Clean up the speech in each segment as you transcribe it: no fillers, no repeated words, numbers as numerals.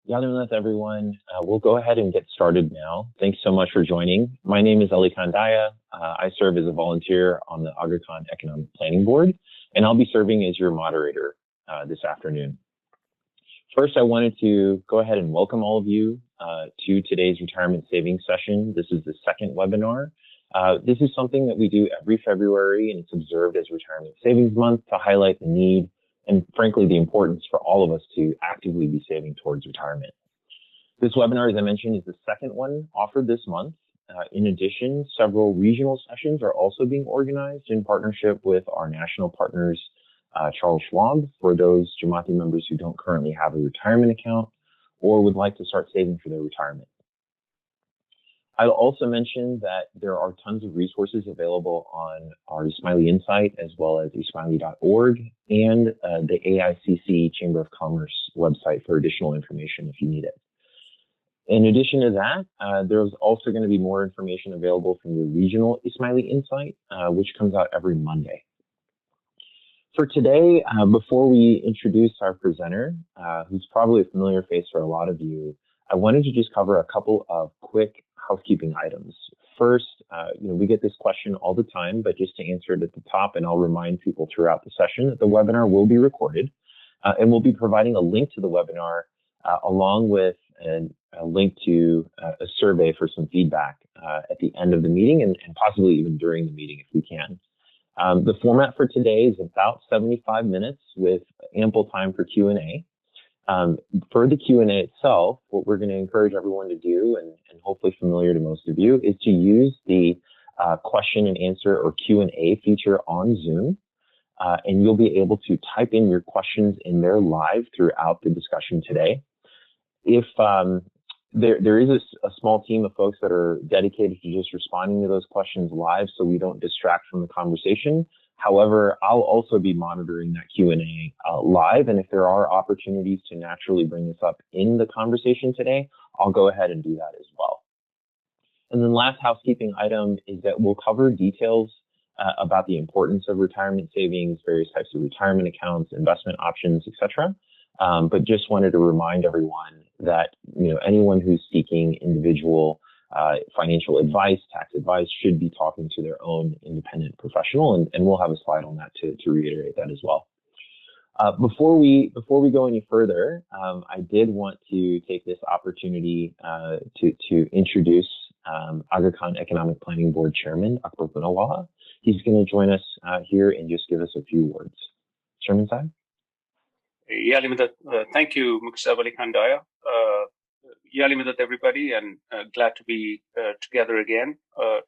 Yadunat, everyone. We'll go ahead and get started now. Thanks so much for joining. My name is Ali Kandaya. I serve as a volunteer on the Aga Khan Economic Planning Board, and I'll be serving as your moderator this afternoon. First, I wanted to go ahead and welcome all of you to today's retirement savings session. This is the second webinar. This is something that we do every February, and it's observed as Retirement Savings Month to highlight the need and frankly, the importance for all of us to actively be saving towards retirement. This webinar, as I mentioned, is the second one offered this month. In addition, several regional sessions are also being organized in partnership with our national partners, Charles Schwab, for those Jamaati members who don't currently have a retirement account or would like to start saving for their retirement. I'll also mention that there are tons of resources available on our Ismaili Insight as well as ismaili.org and the AICC Chamber of Commerce website for additional information if you need it. In addition to that, there's also going to be more information available from the regional Ismaili Insight, which comes out every Monday. For today, before we introduce our presenter, who's probably a familiar face for a lot of you, I wanted to just cover a couple of quick housekeeping items. First, we get this question all the time, but just to answer it at the top, and I'll remind people throughout the session that the webinar will be recorded, and we'll be providing a link to the webinar along with a link to a survey for some feedback at the end of the meeting and possibly even during the meeting if we can. The format for today is about 75 minutes with ample time for Q&A. For the Q&A itself, what we're going to encourage everyone to do, and hopefully familiar to most of you, is to use the question and answer or Q&A feature on Zoom, and you'll be able to type in your questions in there live throughout the discussion today. If there is a small team of folks that are dedicated to just responding to those questions live so we don't distract from the conversation. However, I'll also be monitoring that Q&A live, and if there are opportunities to naturally bring this up in the conversation today, I'll go ahead and do that as well. And then last housekeeping item is that we'll cover details about the importance of retirement savings, various types of retirement accounts, investment options, etc. But just wanted to remind everyone that anyone who's seeking individual financial advice, tax advice, should be talking to their own independent professional, and we'll have a slide on that to reiterate that as well. Before we go any further, I did want to take this opportunity to introduce Aga Khan Economic Planning Board Chairman Akbar Punawala. He's going to join us here and just give us a few words. Chairman Saab? Thank you, Muksab Ali Khandaya. Yalimadat, everybody, and glad to be together again,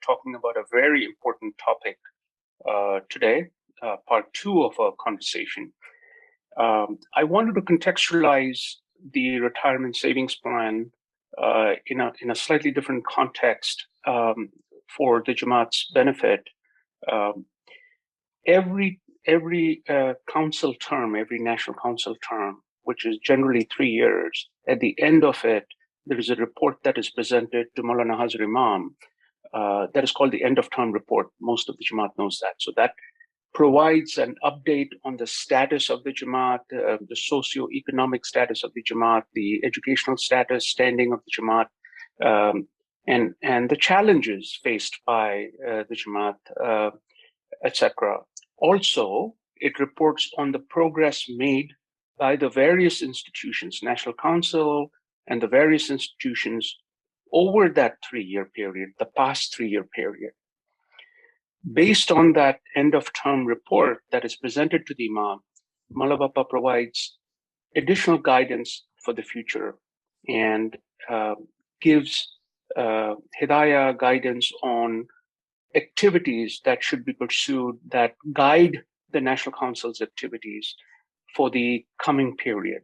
talking about a very important topic today, part 2 of our conversation. I wanted to contextualize the retirement savings plan in a slightly different context for the Jamaat's benefit. Every council term, every national council term, which is generally 3 years, at the end of it, there is a report that is presented to Maulana Hazar Imam that is called the end of term report. Most of the Jamaat knows that. So that provides an update on the status of the Jamaat, the socio-economic status of the Jamaat, the educational status, standing of the Jamaat, and the challenges faced by the Jamaat, etc. Also, it reports on the progress made by the various institutions, National Council, and the various institutions over that 3-year period, the past 3-year period. Based on that end of term report that is presented to the Imam, Maula Bappa provides additional guidance for the future and gives Hidayah guidance on activities that should be pursued that guide the National Council's activities for the coming period.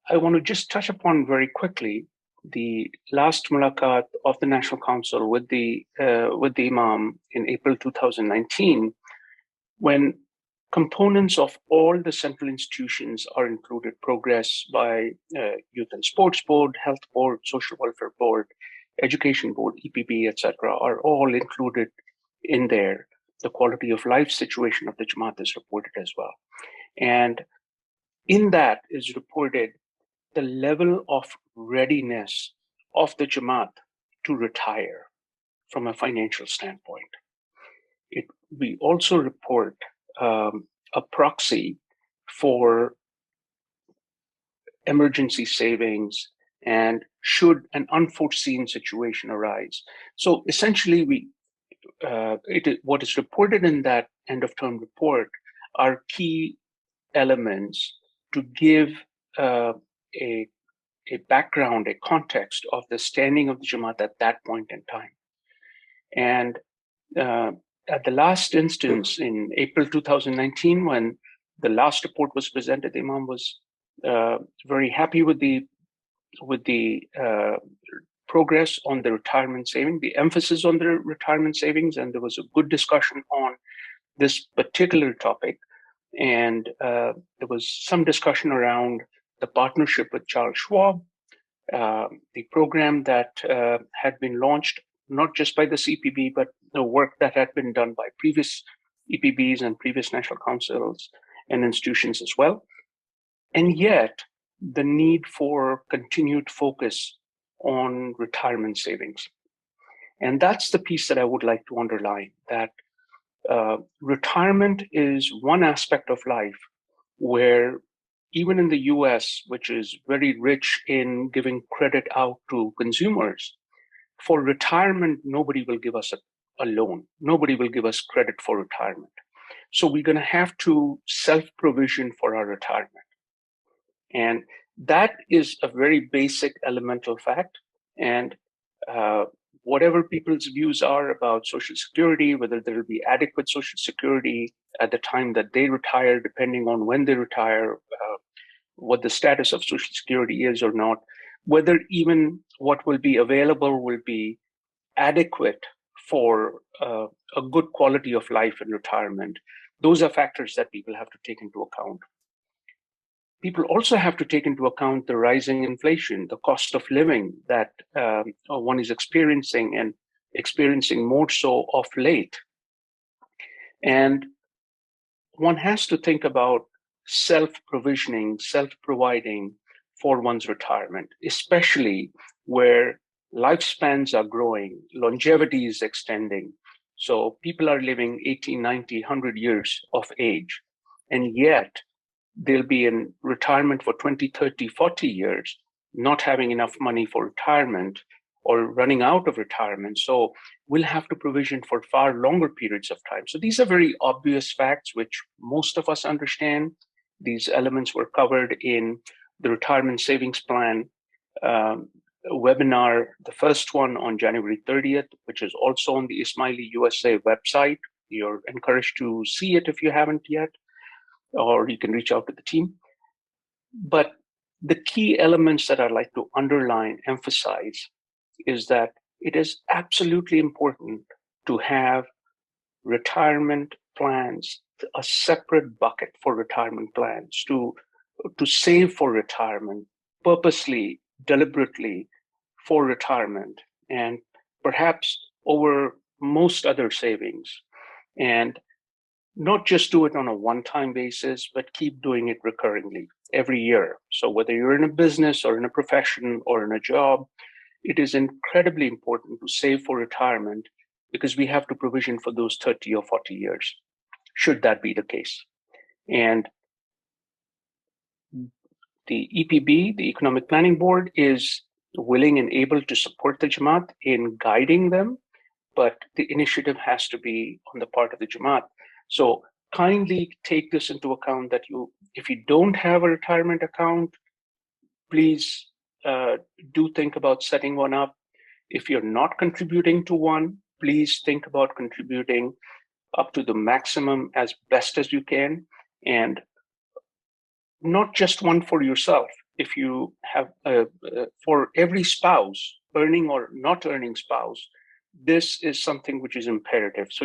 I want to just touch upon very quickly the last mulaqat of the National Council with the Imam in April 2019, when components of all the central institutions are included: progress by Youth and Sports Board, Health Board, Social Welfare Board, Education Board, EPB, etc., are all included in there. The quality of life situation of the Jamaat is reported as well. And in that is reported the level of readiness of the Jamaat to retire from a financial standpoint. We also report a proxy for emergency savings and should an unforeseen situation arise. So essentially, what is reported in that end of term report are key elements to give a background, a context of the standing of the Jamaat at that point in time. And at the last instance in April 2019, when the last report was presented, the Imam was very happy with the progress on the retirement saving, the emphasis on the retirement savings, and there was a good discussion on this particular topic. And there was some discussion around the partnership with Charles Schwab, the program that had been launched not just by the CPB, but the work that had been done by previous EPBs and previous national councils and institutions as well. And yet, the need for continued focus on retirement savings. And that's the piece that I would like to underline, that retirement is one aspect of life where even in the US, which is very rich in giving credit out to consumers, for retirement, nobody will give us a loan. Nobody will give us credit for retirement. So we're going to have to self-provision for our retirement. And that is a very basic elemental fact. And whatever people's views are about Social Security, whether there will be adequate Social Security at the time that they retire, depending on when they retire, what the status of Social Security is or not, whether even what will be available will be adequate for a good quality of life in retirement. Those are factors that people have to take into account. People also have to take into account the rising inflation, the cost of living that one is experiencing and experiencing more so of late. And one has to think about self-provisioning, self-providing for one's retirement, especially where lifespans are growing, longevity is extending. So people are living 80, 90, 100 years of age, and yet they'll be in retirement for 20, 30, 40 years, not having enough money for retirement or running out of retirement. So we'll have to provision for far longer periods of time. So these are very obvious facts, which most of us understand. These elements were covered in the retirement savings plan webinar, the first one on January 30th, which is also on the Ismaili USA website. You're encouraged to see it if you haven't yet, or you can reach out to the team. But the key elements that I'd like to underline, emphasize, is that it is absolutely important to have retirement plans, a separate bucket for retirement plans, to save for retirement, purposely, deliberately for retirement, and perhaps over most other savings. And not just do it on a one-time basis, but keep doing it recurringly every year. So whether you're in a business or in a profession or in a job, it is incredibly important to save for retirement because we have to provision for those 30 or 40 years, should that be the case. And the EPB, the Economic Planning Board, is willing and able to support the Jamaat in guiding them, but the initiative has to be on the part of the Jamaat. So kindly take this into account that if you don't have a retirement account, please do think about setting one up. If you're not contributing to one, please think about contributing up to the maximum as best as you can, and not just one for yourself. If you have for every spouse, earning or not earning spouse, this is something which is imperative. So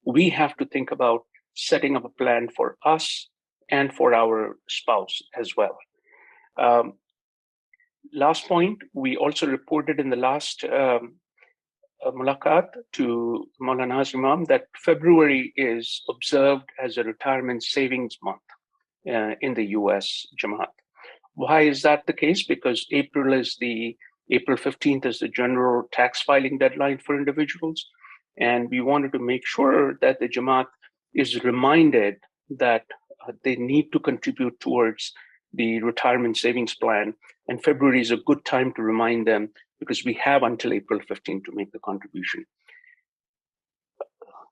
we have to think about setting up a plan for us and for our spouse as well. Last point, we also reported in the last Mulakat to Maulana Hazar Imam that February is observed as a retirement savings month in the US Jamaat. Why is that the case? Because April 15th is the general tax filing deadline for individuals. And we wanted to make sure that the Jamaat is reminded that they need to contribute towards the retirement savings plan. And February is a good time to remind them because we have until April 15th to make the contribution.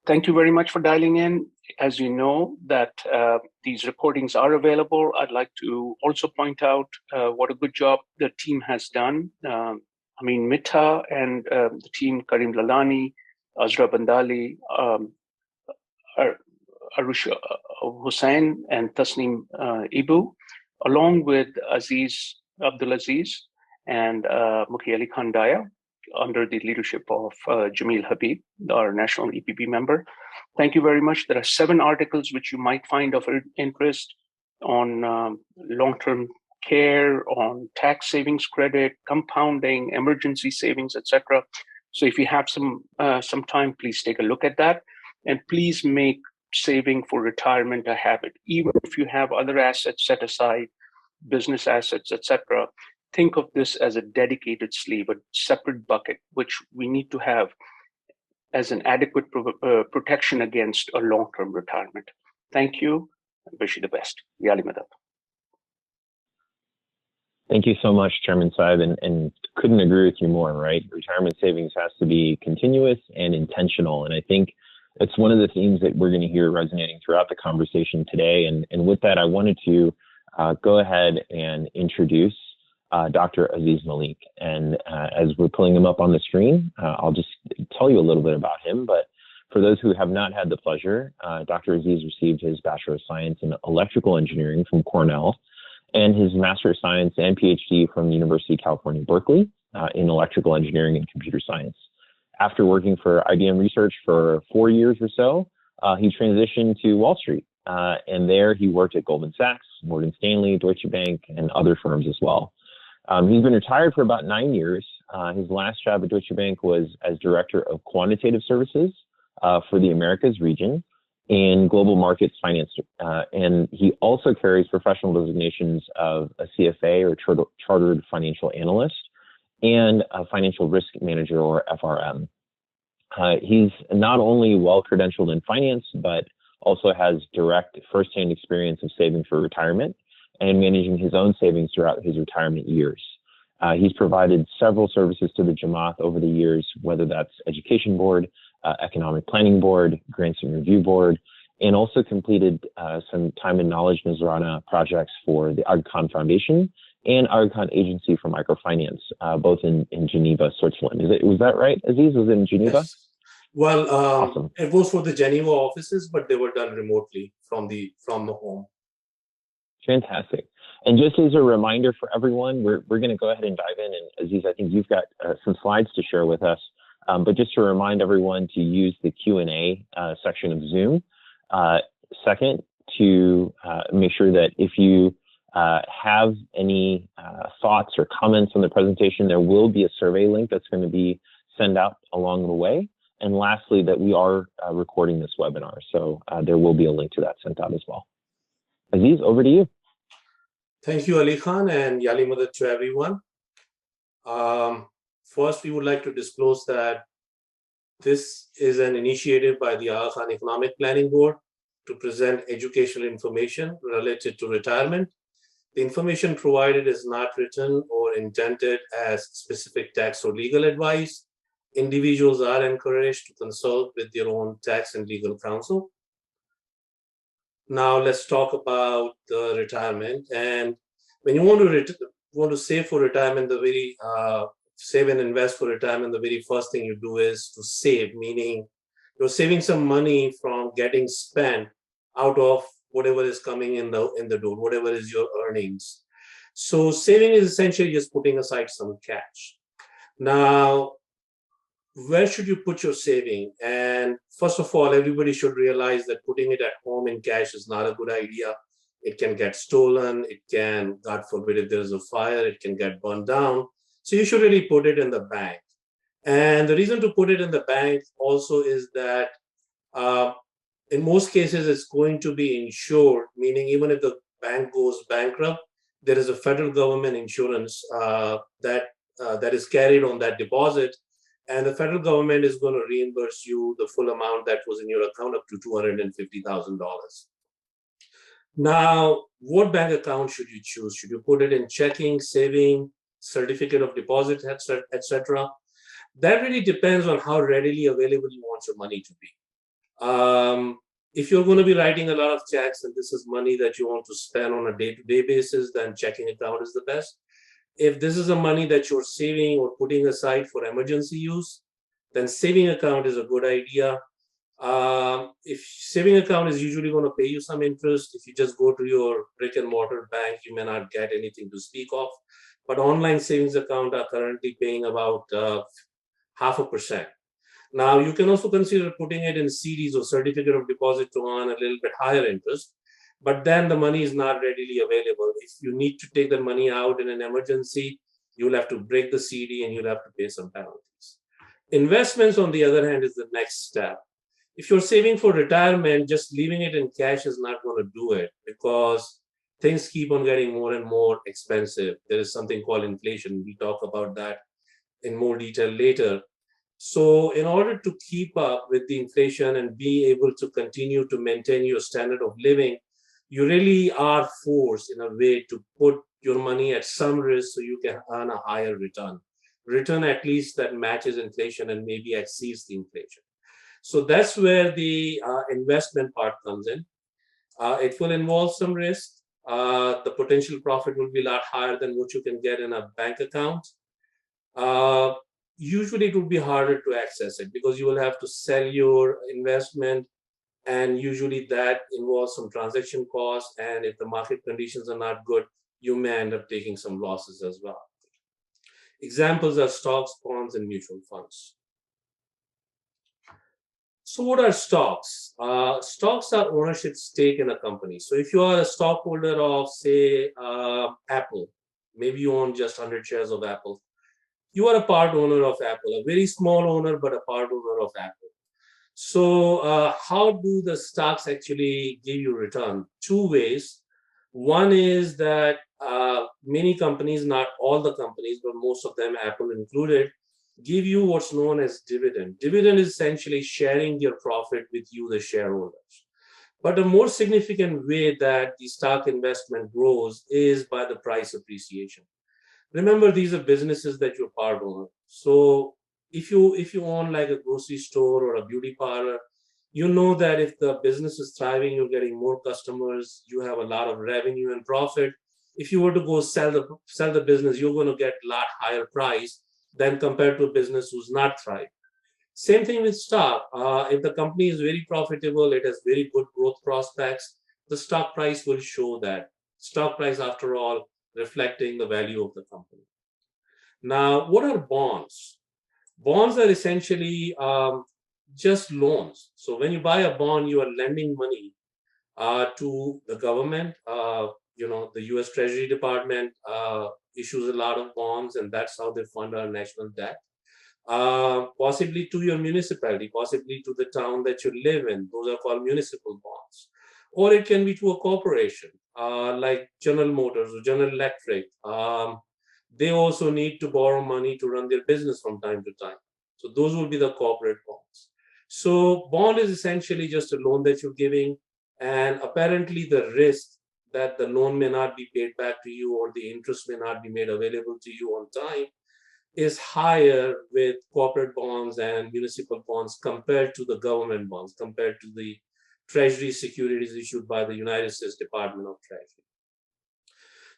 Thank you very much for dialing in. As you know that these recordings are available, I'd like to also point out what a good job the team has done. Mitha and the team, Karim Lalani, Azra Bandali, Arusha Hussain, and Tasneem Ibu, along with Aziz Abdulaziz and Mukhi Ali Khan Daya, under the leadership of Jamil Habib, our national AKEPB member. Thank you very much. There are 7 articles which you might find of interest on long-term care, on tax savings credit, compounding, emergency savings, etc. So if you have some time, please take a look at that. And please make saving for retirement a habit. Even if you have other assets set aside, business assets, etc., think of this as a dedicated sleeve, a separate bucket, which we need to have as an adequate protection against a long-term retirement. Thank you. I wish you the best. Yali Madad. Thank you so much, Chairman Saib, and couldn't agree with you more, right? Retirement savings has to be continuous and intentional. And I think it's one of the themes that we're going to hear resonating throughout the conversation today. And with that, I wanted to go ahead and introduce Dr. Aziz Malik. And as we're pulling him up on the screen, I'll just tell you a little bit about him. But for those who have not had the pleasure, Dr. Aziz received his Bachelor of Science in Electrical Engineering from Cornell and his Master of Science and PhD from the University of California, Berkeley in Electrical Engineering and Computer Science. After working for IBM Research for 4 years or so, he transitioned to Wall Street. And there he worked at Goldman Sachs, Morgan Stanley, Deutsche Bank, and other firms as well. He's been retired for about 9 years. His last job at Deutsche Bank was as Director of Quantitative Services for the Americas region in Global Markets Finance. And he also carries professional designations of a CFA or Chartered Financial Analyst and a Financial Risk Manager or FRM. He's not only well-credentialed in finance, but also has direct firsthand experience of saving for retirement and managing his own savings throughout his retirement years. He's provided several services to the Jamaat over the years, whether that's Education Board, Economic Planning Board, Grants and Review Board, and also completed some time and knowledge Nazarana projects for the Aga Khan Foundation and Aga Khan Agency for Microfinance, both in Geneva, Switzerland. Was that right, Aziz? Was it in Geneva? Yes. Well, awesome. It was for the Geneva offices, but they were done remotely from the home. Fantastic. And just as a reminder for everyone, we're going to go ahead and dive in. And Aziz, I think you've got some slides to share with us. But just to remind everyone to use the Q&A section of Zoom. Second, to make sure that if you have any thoughts or comments on the presentation, there will be a survey link that's going to be sent out along the way. And lastly, that we are recording this webinar. So there will be a link to that sent out as well. Aziz, over to you. Thank you, Ali Khan, and Yali Madad to everyone. First, we would like to disclose that this is an initiative by the Aga Khan Economic Planning Board to present educational information related to retirement. The information provided is not written or intended as specific tax or legal advice. Individuals are encouraged to consult with their own tax and legal counsel. Now let's talk about the retirement. And when you want to save for retirement, the very save and invest for retirement, the very first thing you do is to save, meaning you're saving some money from getting spent out of whatever is coming in the door, whatever is your earnings. So saving is essentially just putting aside some cash. Now, where should you put your saving? And first of all, everybody should realize that putting it at home in cash is not a good idea. It can get stolen. It can, God forbid, if there's a fire, it can get burned down. So you should really put it in the bank. And the reason to put it in the bank also is that in most cases, it's going to be insured, meaning even if the bank goes bankrupt, there is a federal government insurance that is carried on that deposit, and the federal government is going to reimburse you the full amount that was in your account up to $250,000. Now, what bank account should you choose? Should you put it in checking, saving, certificate of deposit, etc.? That really depends on how readily available you want your money to be. If you're going to be writing a lot of checks and this is money that you want to spend on a day-to-day basis, then checking account is the best. If this is a money that you're saving or putting aside for emergency use, then saving account is a good idea. If saving account is usually going to pay you some interest, if you just go to your brick and mortar bank, you may not get anything to speak of. But online savings account are currently paying about 0.5%. Now, you can also consider putting it in CDs or certificate of deposit to earn a little bit higher interest, but then the money is not readily available. If you need to take the money out in an emergency, you'll have to break the CD and you'll have to pay some penalties. Investments, on the other hand, is the next step. If you're saving for retirement, just leaving it in cash is not going to do it because things keep on getting more and more expensive. There is something called inflation. We talk about that in more detail later. So in order to keep up with the inflation and be able to continue to maintain your standard of living, you really are forced in a way to put your money at some risk so you can earn a higher return at least that matches inflation and maybe exceeds the inflation. So that's where the investment part comes in. It will involve some risk. The potential profit will be a lot higher than what you can get in a bank account. Usually it will be harder to access it because you will have to sell your investment, and usually that involves some transaction costs, and if the market conditions are not good, you may end up taking some losses as well. Examples are stocks, bonds, and mutual funds. So what are stocks? Stocks are ownership stake in a company. So if you are a stockholder of, say, Apple, maybe you own just 100 shares of Apple, you are a part owner of Apple, a very small owner, but a part owner of Apple. So how do the stocks actually give you return? Two ways. One is that many companies, not all the companies, but most of them, Apple included, give you what's known as dividend. Dividend is essentially sharing your profit with you, the shareholders. But a more significant way that the stock investment grows is by the price appreciation. Remember, these are businesses that you're part owner. So if you own like a grocery store or a beauty parlor, you know that if the business is thriving, you're getting more customers, you have a lot of revenue and profit. If you were to go sell the business, you're going to get a lot higher price than compared to a business who's not thriving. Same thing with stock. If the company is very profitable, it has very good growth prospects, the stock price will show that. Stock price, after all, reflecting the value of the company. Now, what are bonds? Bonds are essentially just loans. So when you buy a bond, you are lending money to the government. The US Treasury Department issues a lot of bonds, and that's how they fund our national debt. Possibly to your municipality, possibly to the town that you live in. Those are called municipal bonds. Or it can be to a corporation like General Motors or General Electric. They also need to borrow money to run their business from time to time. So those will be the corporate bonds. So bond is essentially just a loan that you're giving, and apparently the risk that the loan may not be paid back to you or the interest may not be made available to you on time is higher with corporate bonds and municipal bonds compared to the government bonds, compared to the Treasury securities issued by the United States Department of Treasury.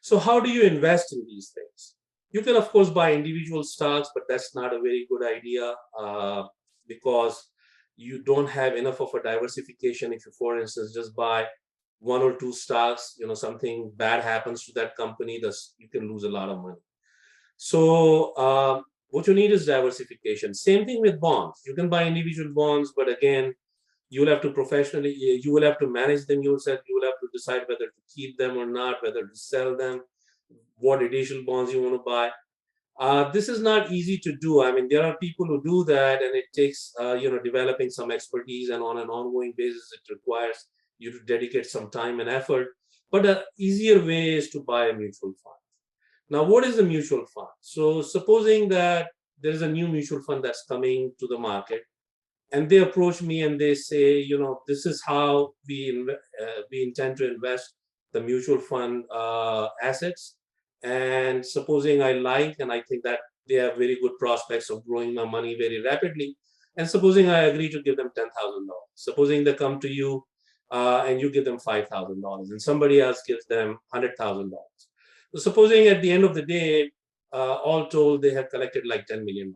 So how do you invest in these things? You can, of course, buy individual stocks, but that's not a very good idea because you don't have enough of a diversification. If you, for instance, just buy one or two stocks, something bad happens to that company, you can lose a lot of money. So what you need is diversification. Same thing with bonds. You can buy individual bonds, but again, you will have to manage them yourself. You will have to decide whether to keep them or not, whether to sell them, what additional bonds you want to buy. This is not easy to do. I mean, there are people who do that, and it takes developing some expertise, and on an ongoing basis, it requires you to dedicate some time and effort. But an easier way is to buy a mutual fund. Now, what is a mutual fund? So supposing that there is a new mutual fund that's coming to the market, and they approach me and they say, this is how we intend to invest the mutual fund assets. And supposing I like, and I think that they have very good prospects of growing my money very rapidly, and supposing I agree to give them $10,000, supposing they come to you and you give them $5,000, and somebody else gives them $100,000. So supposing at the end of the day, all told, they have collected like $10 million.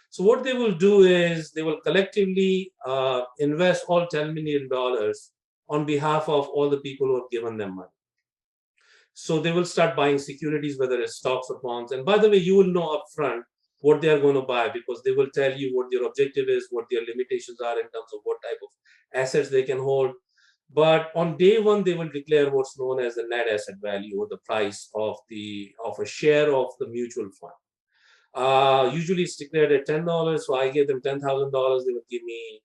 So what they will do is they will collectively invest all $10 million on behalf of all the people who have given them money. So they will start buying securities, whether it's stocks or bonds. And by the way, you will know upfront what they are going to buy, because they will tell you what their objective is, what their limitations are in terms of what type of assets they can hold. But on day one, they will declare what's known as the net asset value, or the price of a share of the mutual fund. Usually it's declared at $10. So I gave them $10,000. They will give me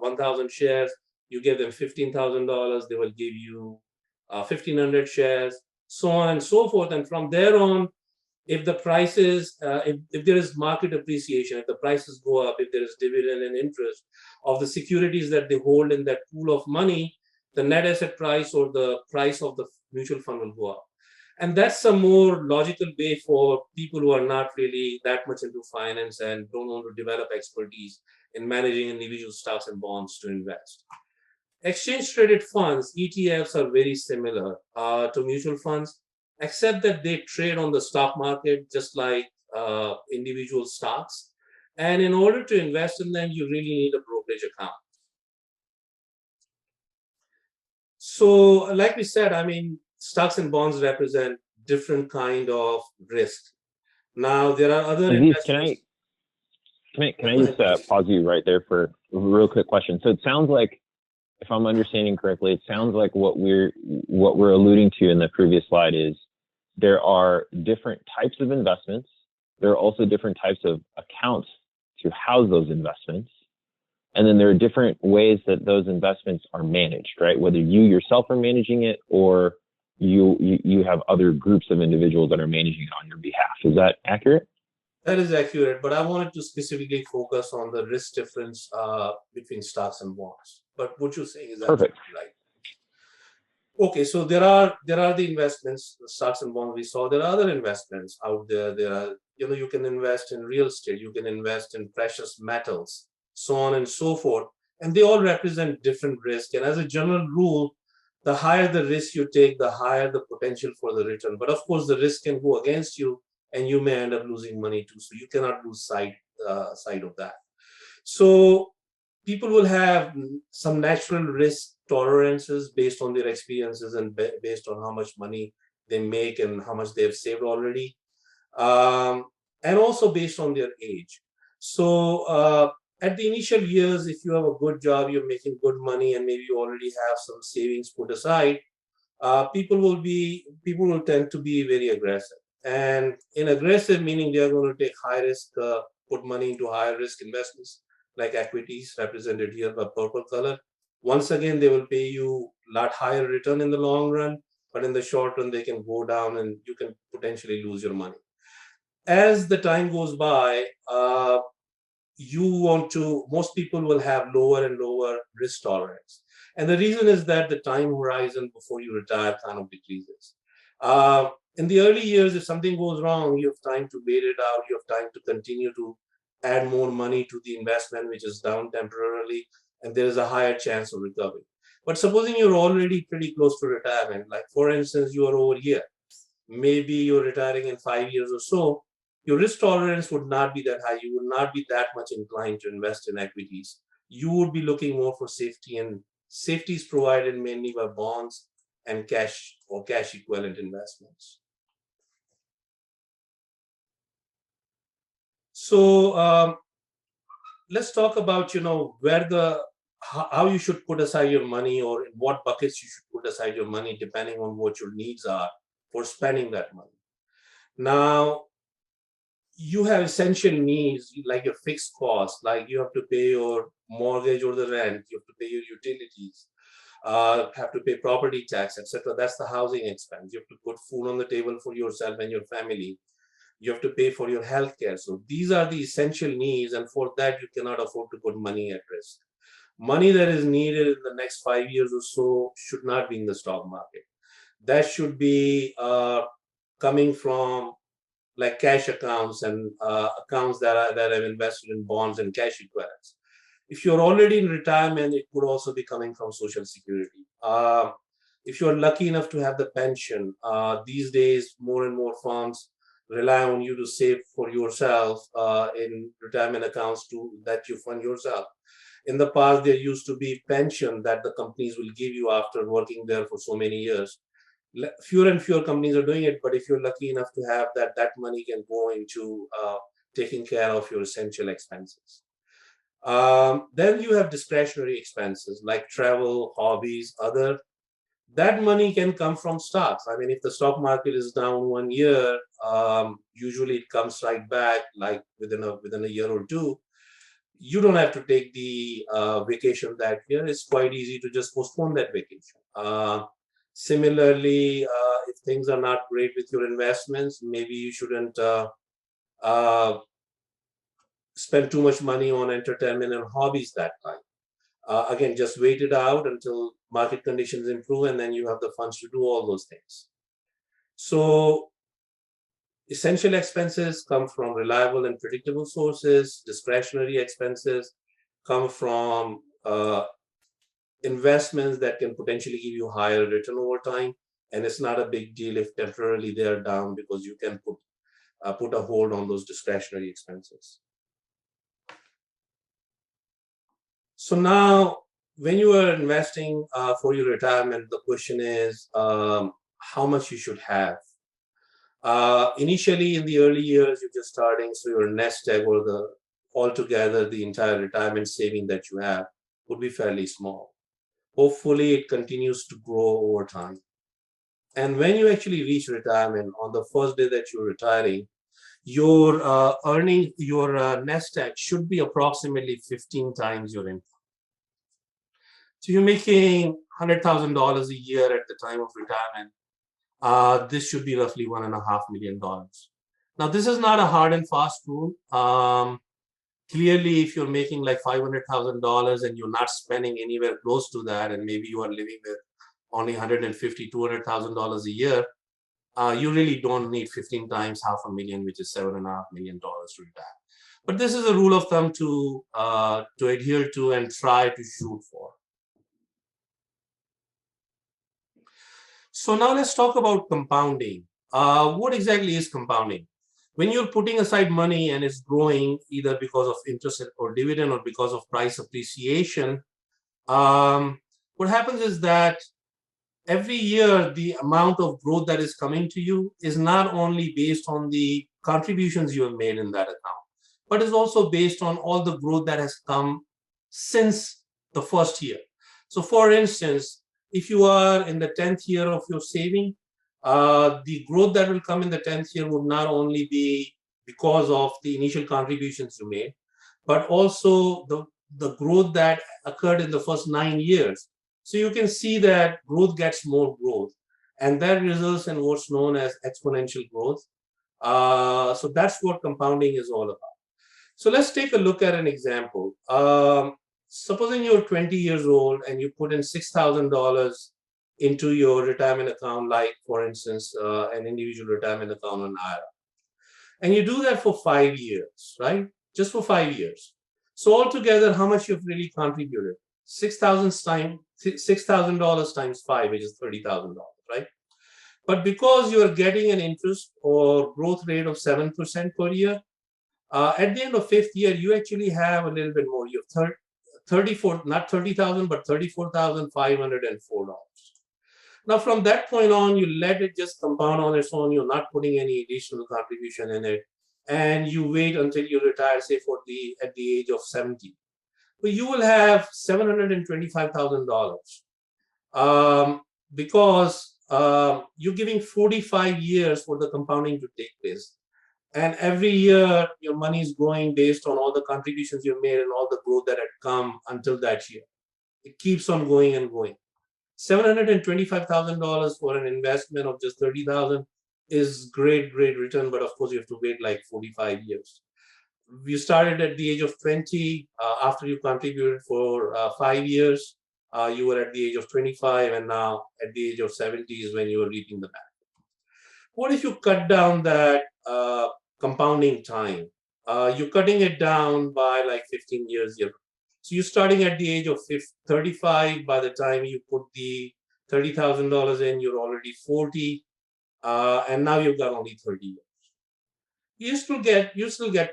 1,000 shares. You give them $15,000. They will give you 1,500 shares, so on and so forth. And from there on, if the prices, if there is market appreciation, if the prices go up, if there is dividend and interest of the securities that they hold in that pool of money, the net asset price or the price of the mutual fund will go up. And that's a more logical way for people who are not really that much into finance and don't want to develop expertise in managing individual stocks and bonds to invest. Exchange traded funds, ETFs, are very similar to mutual funds, except that they trade on the stock market just like individual stocks. And in order to invest in them, you really need a brokerage account. So like we said, I mean, stocks and bonds represent different kind of risk. Now, there are other Aziz, can I just pause you right there for a real quick question? So it sounds like, if I'm understanding correctly, it sounds like what we're alluding to in the previous slide is there are different types of investments. There are also different types of accounts to house those investments. And then there are different ways that those investments are managed, right? Whether you yourself are managing it or you have other groups of individuals that are managing it on your behalf. Is that accurate? That is accurate, but I wanted to specifically focus on the risk difference between stocks and bonds. But what you're saying is perfect, right. Okay, so there are the investments, the stocks and bonds we saw. There are other investments out there. There are, you can invest in real estate, you can invest in precious metals, so on and so forth. And they all represent different risk. And as a general rule, the higher the risk you take, the higher the potential for the return. But of course, the risk can go against you, and you may end up losing money too. So you cannot lose sight of that. So people will have some natural risk tolerances based on their experiences and based on how much money they make and how much they have saved already, and also based on their age. So at the initial years, if you have a good job, you're making good money, and maybe you already have some savings put aside, people will tend to be very aggressive. And in aggressive meaning, they are going to take high risk, put money into higher risk investments like equities, represented here by purple color. Once again, they will pay you a lot higher return in the long run, but in the short run, they can go down and you can potentially lose your money. As the time goes by, most people will have lower and lower risk tolerance. And the reason is that the time horizon before you retire kind of decreases. In the early years, if something goes wrong, you have time to wait it out. You have time to continue to add more money to the investment, which is down temporarily, and there is a higher chance of recovery. But supposing you're already pretty close to retirement, like for instance, you are over here, maybe you're retiring in 5 years or so, your risk tolerance would not be that high. You would not be that much inclined to invest in equities. You would be looking more for safety, and safety is provided mainly by bonds and cash or cash equivalent investments. So let's talk about, how you should put aside your money, or in what buckets you should put aside your money, depending on what your needs are for spending that money. Now, you have essential needs like your fixed costs, like you have to pay your mortgage or the rent, you have to pay your utilities, have to pay property tax, etc. That's the housing expense. You have to put food on the table for yourself and your family. You have to pay for your health care. So these are the essential needs, and for that you cannot afford to put money at risk. Money that is needed in the next 5 years or so should not be in the stock market. That should be coming from like cash accounts and accounts that have invested in bonds and cash equivalents. If you're already in retirement, it could also be coming from Social Security. If you're lucky enough to have the pension, these days more and more firms rely on you to save for yourself in retirement accounts that you fund yourself. In the past, there used to be pension that the companies will give you after working there for so many years. Fewer and fewer companies are doing it, but if you're lucky enough to have that, that money can go into taking care of your essential expenses. Then you have discretionary expenses like travel, hobbies, other. That money can come from stocks. I mean, if the stock market is down 1 year, usually it comes right back like within a year or two. You don't have to take the vacation that year. It's quite easy to just postpone that vacation. Similarly, if things are not great with your investments, maybe you shouldn't spend too much money on entertainment and hobbies that time. Again, just wait it out until market conditions improve, and then you have the funds to do all those things. So essential expenses come from reliable and predictable sources. Discretionary expenses come from investments that can potentially give you higher return over time. And it's not a big deal if temporarily they are down, because you can put a hold on those discretionary expenses. So now, when you are investing for your retirement, the question is how much you should have. Initially, in the early years, you're just starting, so your nest egg or altogether the entire retirement saving that you have would be fairly small. Hopefully, it continues to grow over time. And when you actually reach retirement, on the first day that you're retiring, your nest egg should be approximately 15 times your income. So you're making $100,000 a year at the time of retirement. This should be roughly $1.5 million. Now, this is not a hard and fast rule. Clearly, if you're making like $500,000 and you're not spending anywhere close to that, and maybe you are living with only $150,000, $200,000 a year, you really don't need 15 times $500,000, which is $7.5 million to retire. But this is a rule of thumb to adhere to and try to shoot for. So now let's talk about compounding. What exactly is compounding? When you're putting aside money and it's growing either because of interest or dividend or because of price appreciation, what happens is that every year the amount of growth that is coming to you is not only based on the contributions you have made in that account, but is also based on all the growth that has come since the first year. So for instance, if you are in the 10th year of your saving, the growth that will come in the 10th year would not only be because of the initial contributions you made, but also the growth that occurred in the first 9 years. So you can see that growth gets more growth, and that results in what's known as exponential growth. So that's what compounding is all about. So let's take a look at an example. Supposing you're 20 years old and you put in $6,000 into your retirement account, like for instance, an individual retirement account on IRA. And you do that for 5 years, right? Just for 5 years. So altogether, how much you've really contributed? $6,000 times 5, which is $30,000, right? But because you are getting an interest or growth rate of 7% per year, at the end of 5th year, you actually have a little bit more. You have 34, not 30,000, but $34,504. Now, from that point on, you let it just compound on its own. You're not putting any additional contribution in it, and you wait until you retire, say, at the age of 70. But you will have $725,000 because you're giving 45 years for the compounding to take place. And every year, your money is growing based on all the contributions you made and all the growth that had come until that year. It keeps on going and going. $725,000 for an investment of just $30,000 is great return, but of course you have to wait like 45 years. You started at the age of 20. After you contributed for 5 years, you were at the age of 25, and now at the age of 70 is when you are reaping the benefit. What if you cut down that compounding time? You're cutting it down by like 15 years. So you're starting at the age of 35. By the time you put the $30,000 in, you're already 40, and now you've got only 30 years. You still get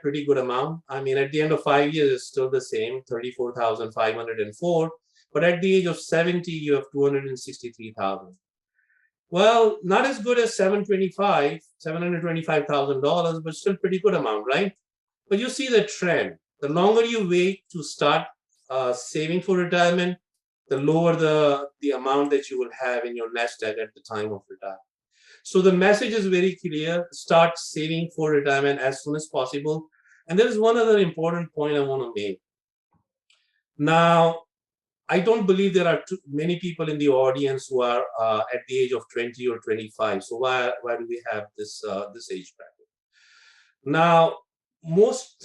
pretty good amount. I mean, at the end of 5 years, it's still the same, 34,504. But at the age of 70, you have 263,000. Well, not as good as $725,000, but still pretty good amount, right? But you see the trend. The longer you wait to start saving for retirement, the lower the amount that you will have in your nest egg at the time of retirement. So the message is very clear. Start saving for retirement as soon as possible. And there is one other important point I want to make. Now, I don't believe there are many people in the audience who are at the age of 20 or 25. So why do we have this age bracket? Now, most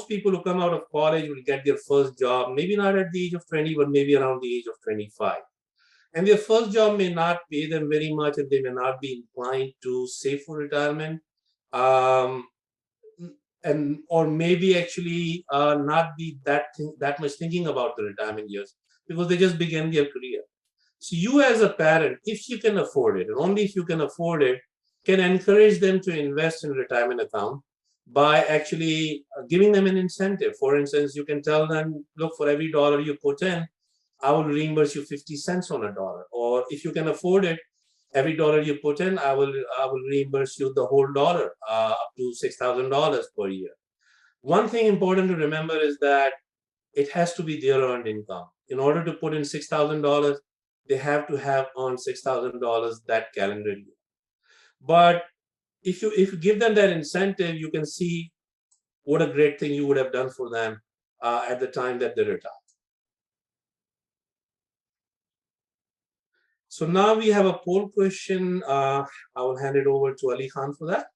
people who come out of college will get their first job, maybe not at the age of 20, but maybe around the age of 25. And their first job may not pay them very much, and they may not be inclined to save for retirement, or maybe actually not be that much thinking about the retirement years, because they just began their career. So you as a parent, if you can afford it, and only if you can afford it, can encourage them to invest in a retirement account by actually giving them an incentive. For instance, you can tell them, look, for every dollar you put in, I will reimburse you 50 cents on a dollar. Or if you can afford it, every dollar you put in, I will reimburse you the whole dollar, up to $6,000 per year. One thing important to remember is that it has to be their earned income. In order to put in $6,000, they have to have earned $6,000 that calendar year. But if you give them that incentive, you can see what a great thing you would have done for them at the time that they retire. So now we have a poll question. I will hand it over to Ali Khan for that.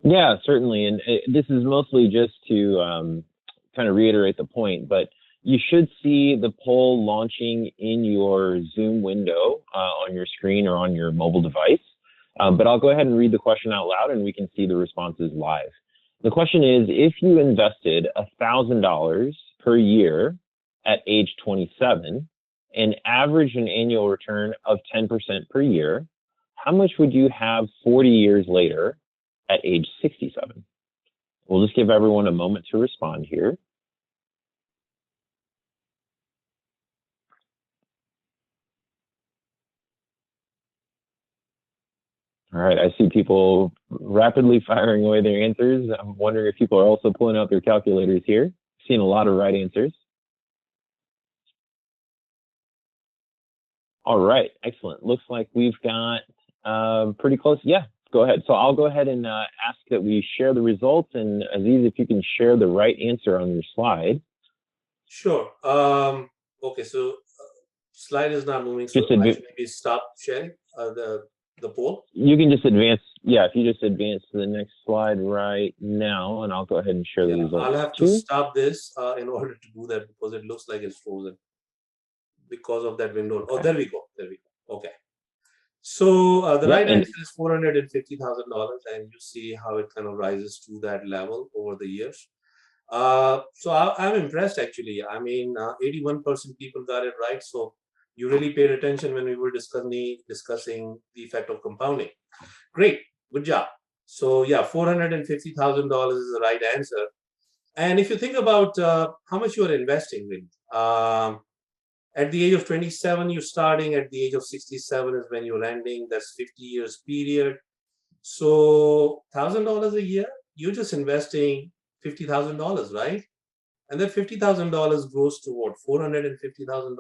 Yeah, certainly. And this is mostly just to kind of reiterate the point, but you should see the poll launching in your Zoom window on your screen or on your mobile device. But I'll go ahead and read the question out loud and we can see the responses live. The question is, if you invested $1,000 per year at age 27 and averaged an annual return of 10% per year, how much would you have 40 years later at age 67? We'll just give everyone a moment to respond here. All right, I see people rapidly firing away their answers. I'm wondering if people are also pulling out their calculators here. Seeing a lot of right answers. All right, excellent. Looks like we've got pretty close. Yeah, go ahead. So I'll go ahead and ask that we share the results. And Aziz, if you can share the right answer on your slide. Sure. Okay, so slide is not moving. So I should maybe stop sharing the poll. You can just advance. Yeah, if you just advance to the next slide right now, and I'll go ahead and share the results. I'll have to stop this in order to do that because it looks like it's frozen because of that window. Oh, there we go. There we go. Okay. So the right answer is $450,000, and you see how it kind of rises to that level over the years. So I'm impressed actually. I mean, 81% people got it right. So you really paid attention when we were discussing the effect of compounding. Great, good job. So yeah, $450,000 is the right answer. And if you think about how much you are investing with, at the age of 27, you're starting. At the age of 67 is when you're ending. That's 50 years period. So $1,000 a year, you're just investing $50,000, right? And that $50,000 grows to what? $450,000.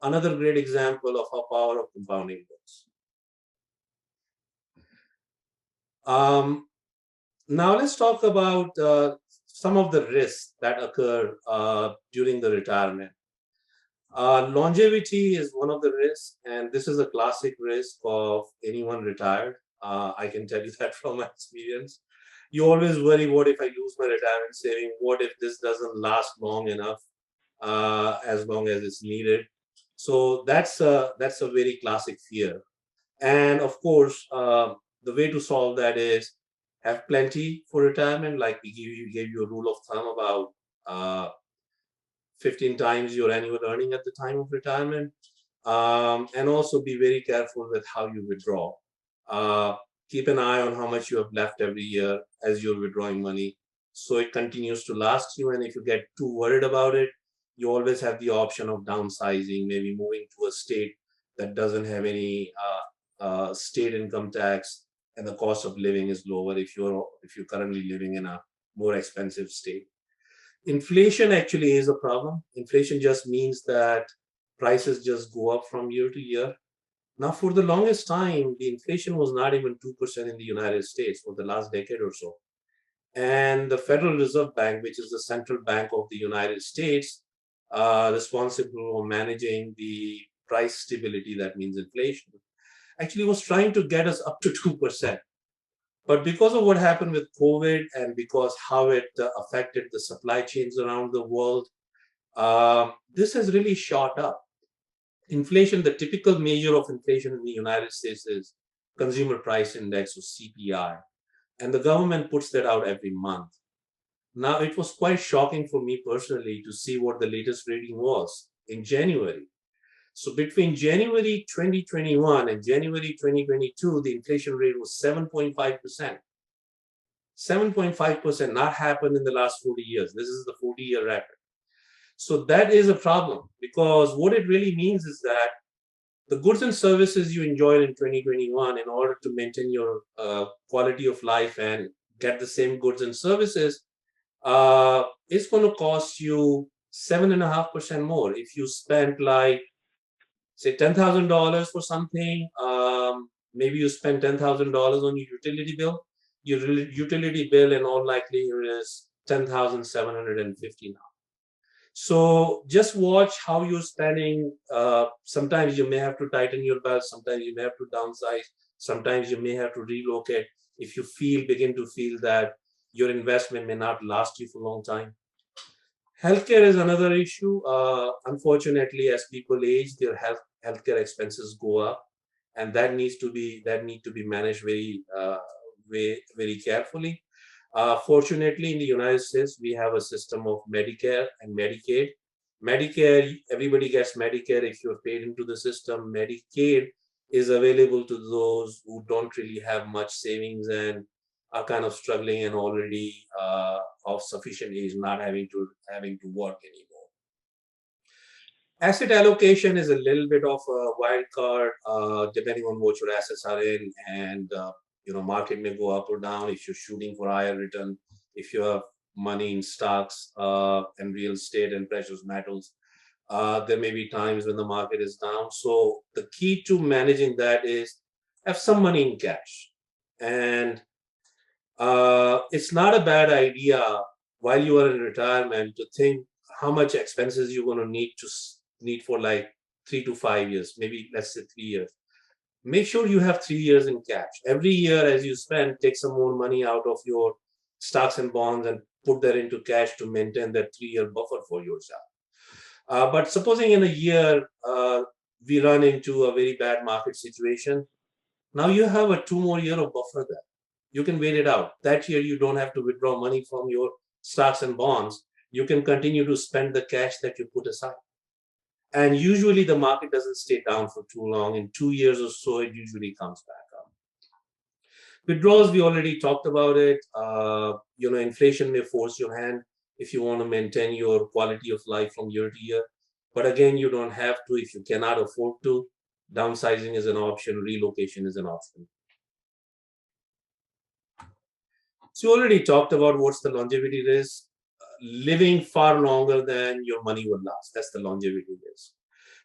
Another great example of how power of compounding works. Now let's talk about some of the risks that occur during the retirement. Longevity is one of the risks, and this is a classic risk of anyone retired. I can tell you that from my experience. You always worry, what if I lose my retirement saving? What if this doesn't last long enough, as long as it's needed? So that's a very classic fear. And of course, the way to solve that is have plenty for retirement. Like we gave you a rule of thumb about uh, 15 times your annual earning at the time of retirement. And also be very careful with how you withdraw. Uh, Keep an eye on how much you have left every year as you're withdrawing money, so it continues to last you. And if you get too worried about it, you always have the option of downsizing, maybe moving to a state that doesn't have any state income tax, and the cost of living is lower if you're currently living in a more expensive state. Inflation actually is a problem. Inflation just means that prices just go up from year to year. Now, for the longest time, the inflation was not even 2% in the United States for the last decade or so. And the Federal Reserve Bank, which is the central bank of the United States, responsible for managing the price stability, that means inflation, actually was trying to get us up to 2%. But because of what happened with COVID and because how it affected the supply chains around the world, this has really shot up. Inflation, the typical measure of inflation in the United States is Consumer Price Index, or CPI. And the government puts that out every month. Now, it was quite shocking for me personally to see what the latest reading was in January. So between January 2021 and January 2022, the inflation rate was 7.5%. 7.5% not happened in the last 40 years. This is the 40-year record. So that is a problem, because what it really means is that the goods and services you enjoyed in 2021, in order to maintain your quality of life and get the same goods and services, it's going to cost you 7.5% more. If you spent, like, say, $10,000 for something, maybe you spend $10,000 on your utility bill. Your utility bill in all likelihood is $10,750 now. So just watch how you're spending. Sometimes you may have to tighten your belt. Sometimes you may have to downsize. Sometimes you may have to relocate if you begin to feel that your investment may not last you for a long time. Healthcare is another issue. Unfortunately, as people age, their healthcare expenses go up, and that need to be managed very carefully. Fortunately, in the United States, we have a system of Medicare and Medicaid. Medicare, everybody gets Medicare if you're paid into the system. Medicaid is available to those who don't really have much savings and are kind of struggling and already of sufficient age, not having to work anymore. Asset allocation is a little bit of a wild card, depending on what your assets are in, and market may go up or down. If you're shooting for higher return, if you have money in stocks and real estate and precious metals, there may be times when the market is down. So the key to managing that is have some money in cash. And it's not a bad idea while you are in retirement to think how much expenses you're going to need for like 3 to 5 years, maybe let's say 3 years. Make sure you have 3 years in cash. Every year as you spend, take some more money out of your stocks and bonds and put that into cash to maintain that 3-year buffer for yourself. But supposing in a year we run into a very bad market situation, now you have a 2 more year of buffer there. You can wait it out. That year you don't have to withdraw money from your stocks and bonds. You can continue to spend the cash that you put aside. And usually the market doesn't stay down for too long. In 2 years or so, it usually comes back up. Withdrawals, we already talked about it. Inflation may force your hand if you want to maintain your quality of life from year to year. But again, you don't have to. If you cannot afford to, downsizing is an option. Relocation is an option. So you already talked about what's the longevity risk. Living far longer than your money will last. That's the longevity risk.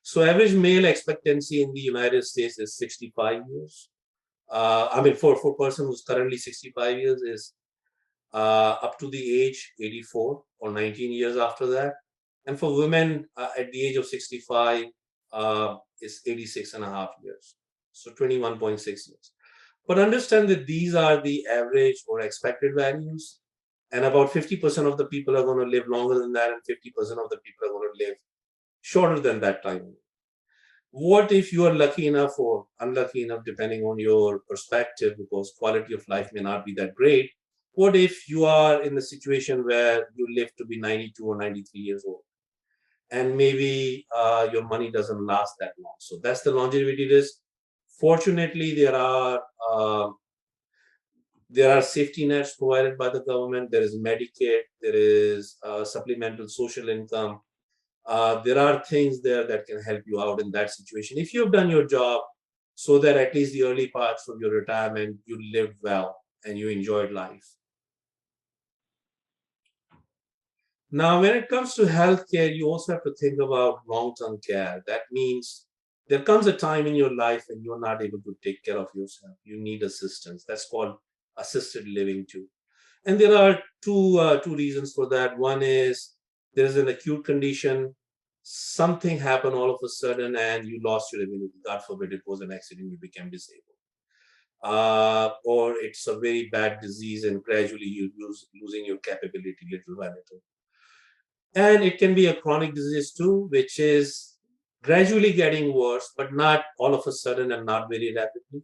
So average male expectancy in the United States is 65 years. For a person who's currently 65 years is up to the age 84 or 19 years after that. And for women at the age of 65 is 86.5 years. So 21.6 years. But understand that these are the average or expected values. And about 50% of the people are going to live longer than that, and 50% of the people are going to live shorter than that time. What if you are lucky enough or unlucky enough, depending on your perspective, because quality of life may not be that great? What if you are in the situation where you live to be 92 or 93 years old, and maybe your money doesn't last that long? So that's the longevity risk. Fortunately, there are safety nets provided by the government. There is Medicare. There is supplemental social income. There are things there that can help you out in that situation if you've done your job, so that at least the early parts of your retirement you lived well and you enjoyed life. Now, when it comes to healthcare, you also have to think about long-term care. That means there comes a time in your life when you're not able to take care of yourself. You need assistance. That's called assisted living too. And there are two reasons for that. One is there is an acute condition. Something happened all of a sudden and you lost your ability. God forbid it was an accident, you became disabled. Or it's a very bad disease and gradually you're losing your capability little by little. And it can be a chronic disease too, which is gradually getting worse, but not all of a sudden and not very rapidly.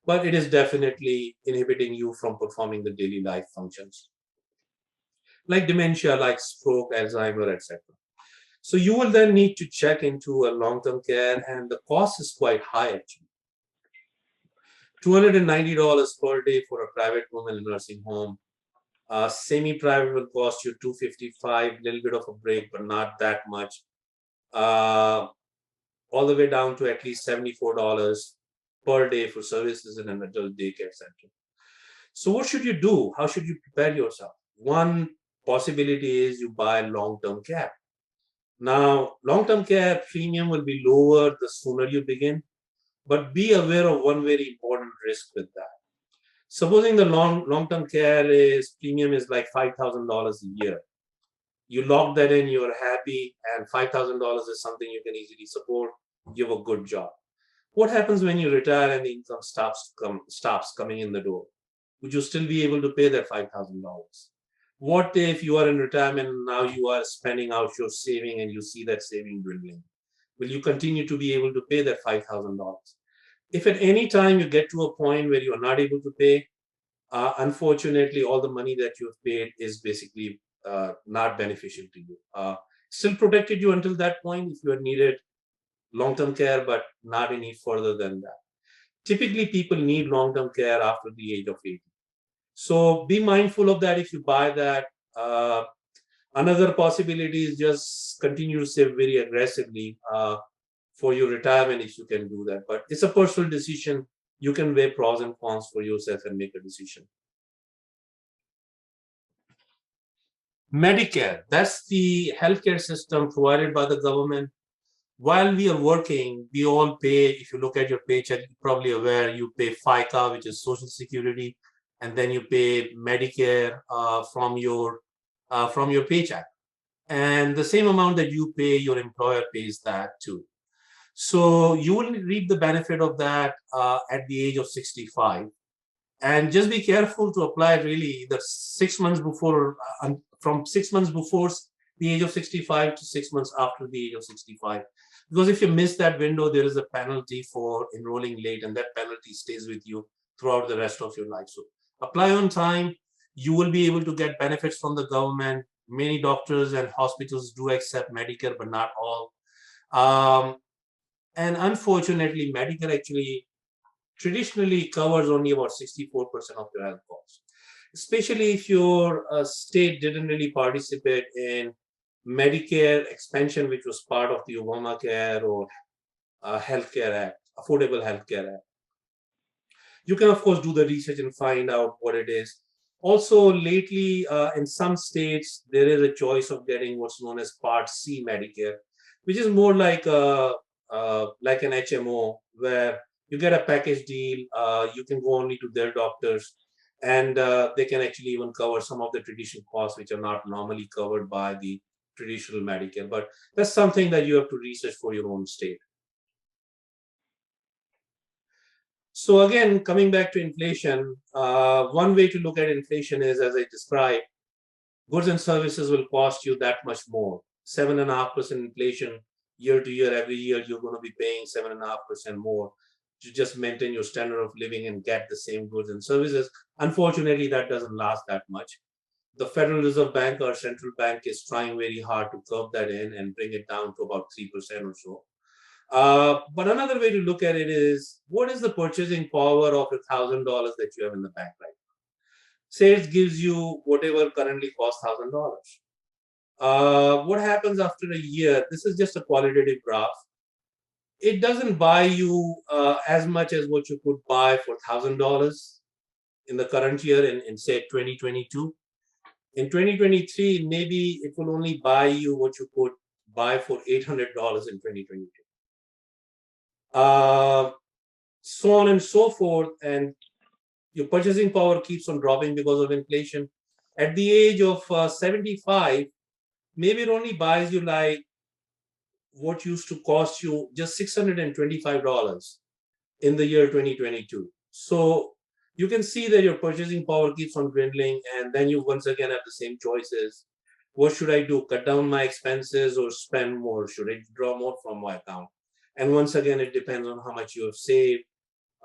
But it is definitely inhibiting you from performing the daily life functions, like dementia, like stroke, Alzheimer, etc. So you will then need to check into a long-term care, and the cost is quite high actually. $290 per day for a private home and a nursing home. Semi-private will cost you $255, little bit of a break, but not that much. All the way down to at least $74 per day for services in an adult daycare center. So what should you do? How should you prepare yourself? One possibility is you buy long-term care. Now, long-term care premium will be lower the sooner you begin, but be aware of one very important risk with that. Supposing the long-term care premium is like $5,000 a year. You lock that in, you're happy, and $5,000 is something you can easily support. You have a good job. What happens when you retire and the income stops coming in the door? Would you still be able to pay that $5,000? What if you are in retirement and now you are spending out your saving and you see that saving dwindling? Will you continue to be able to pay that $5,000? If at any time you get to a point where you are not able to pay, unfortunately, all the money that you have paid is basically not beneficial to you. Still protected you until that point if you had needed long-term care, but not any further than that. Typically, people need long-term care after the age of 80. So be mindful of that if you buy that. Another possibility is just continue to save very aggressively for your retirement if you can do that. But it's a personal decision. You can weigh pros and cons for yourself and make a decision. Medicare, that's the healthcare system provided by the government. While we are working, we all pay. If you look at your paycheck, you're probably aware you pay FICA, which is Social Security, and then you pay Medicare from your paycheck. And the same amount that you pay, your employer pays that too. So you will reap the benefit of that at the age of 65. And just be careful to apply really the 6 months before, from 6 months before the age of 65 to 6 months after the age of 65. Because if you miss that window, there is a penalty for enrolling late, and that penalty stays with you throughout the rest of your life. So apply on time. You will be able to get benefits from the government. Many doctors and hospitals do accept Medicare, but not all. And unfortunately, Medicare actually traditionally covers only about 64% of your health costs, especially if your state didn't really participate in Medicare expansion, which was part of the Obamacare or Healthcare Act, Affordable Healthcare Act. You can, of course, do the research and find out what it is. Also, lately, in some states, there is a choice of getting what's known as Part C Medicare, which is more like an HMO, where you get a package deal. You can go only to their doctors, And they can actually even cover some of the traditional costs which are not normally covered by the traditional Medicare. But that's something that you have to research for your own state. So again, coming back to inflation, one way to look at inflation is, as I described, goods and services will cost you that much more. 7.5% inflation year to year, every year you're going to be paying 7.5% more to just maintain your standard of living and get the same goods and services. Unfortunately, that doesn't last that much. The Federal Reserve Bank, our central bank, is trying very hard to curb that in and bring it down to about 3% or so. But another way to look at it is, what is the purchasing power of $1,000 that you have in the bank right now? Say it gives you whatever currently costs $1,000. What happens after a year? This is just a qualitative graph. It doesn't buy you as much as what you could buy for $1,000 in the current year in say 2022. In 2023, maybe it will only buy you what you could buy for $800 in 2022. So on and so forth, and your purchasing power keeps on dropping because of inflation. At the age of 75, maybe it only buys you like what used to cost you just $625 in the year 2022. So you can see that your purchasing power keeps on dwindling, and then you once again have the same choices. What should I do? Cut down my expenses or spend more? Should I draw more from my account? And once again, it depends on how much you have saved.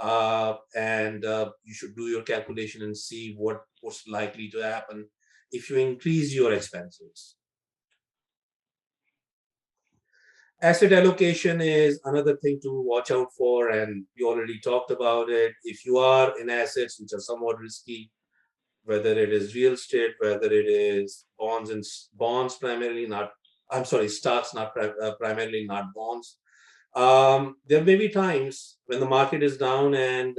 You should do your calculation and see what's likely to happen if you increase your expenses. Asset allocation is another thing to watch out for, and we already talked about it. If you are in assets which are somewhat risky, whether it is real estate, whether it is bonds primarily, stocks, primarily not bonds. There may be times when the market is down and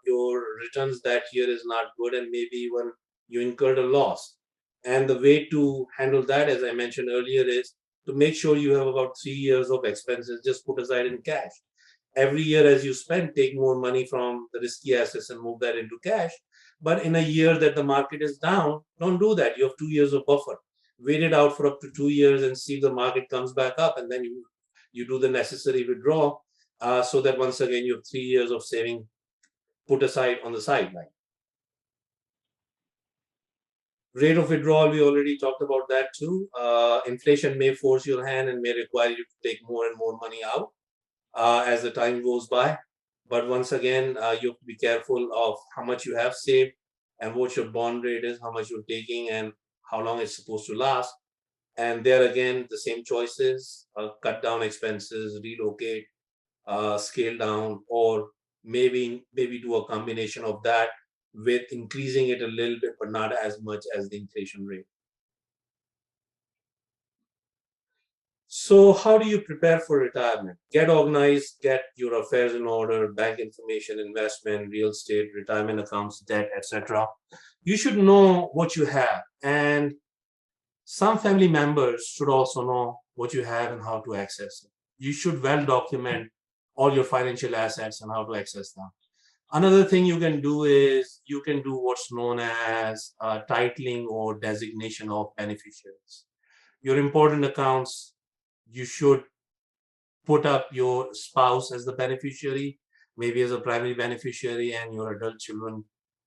your returns that year is not good, and maybe when you incurred a loss. And the way to handle that, as I mentioned earlier, is to make sure you have about 3 years of expenses just put aside in cash. Every year as you spend, take more money from the risky assets and move that into cash. But in a year that the market is down, don't do that. You have 2 years of buffer. Wait it out for up to 2 years and see if the market comes back up, and then you do the necessary withdrawal, so that once again you have 3 years of saving put aside on the sideline. Rate of withdrawal, we already talked about that too. Inflation may force your hand and may require you to take more and more money out as the time goes by. But once again, you have to be careful of how much you have saved and what your bond rate is, how much you're taking, and how long it's supposed to last. And there again, the same choices: cut down expenses, relocate, scale down, or maybe do a combination of that with increasing it a little bit, but not as much as the inflation rate. So how do you prepare for retirement? Get organized, get your affairs in order, bank information, investment, real estate, retirement accounts, debt, etc. You should know what you have, and some family members should also know what you have and how to access it. You should well document all your financial assets and how to access them. Another thing you can do is you can do what's known as titling or designation of beneficiaries. Your important accounts, you should put up your spouse as the beneficiary, maybe as a primary beneficiary, and your adult children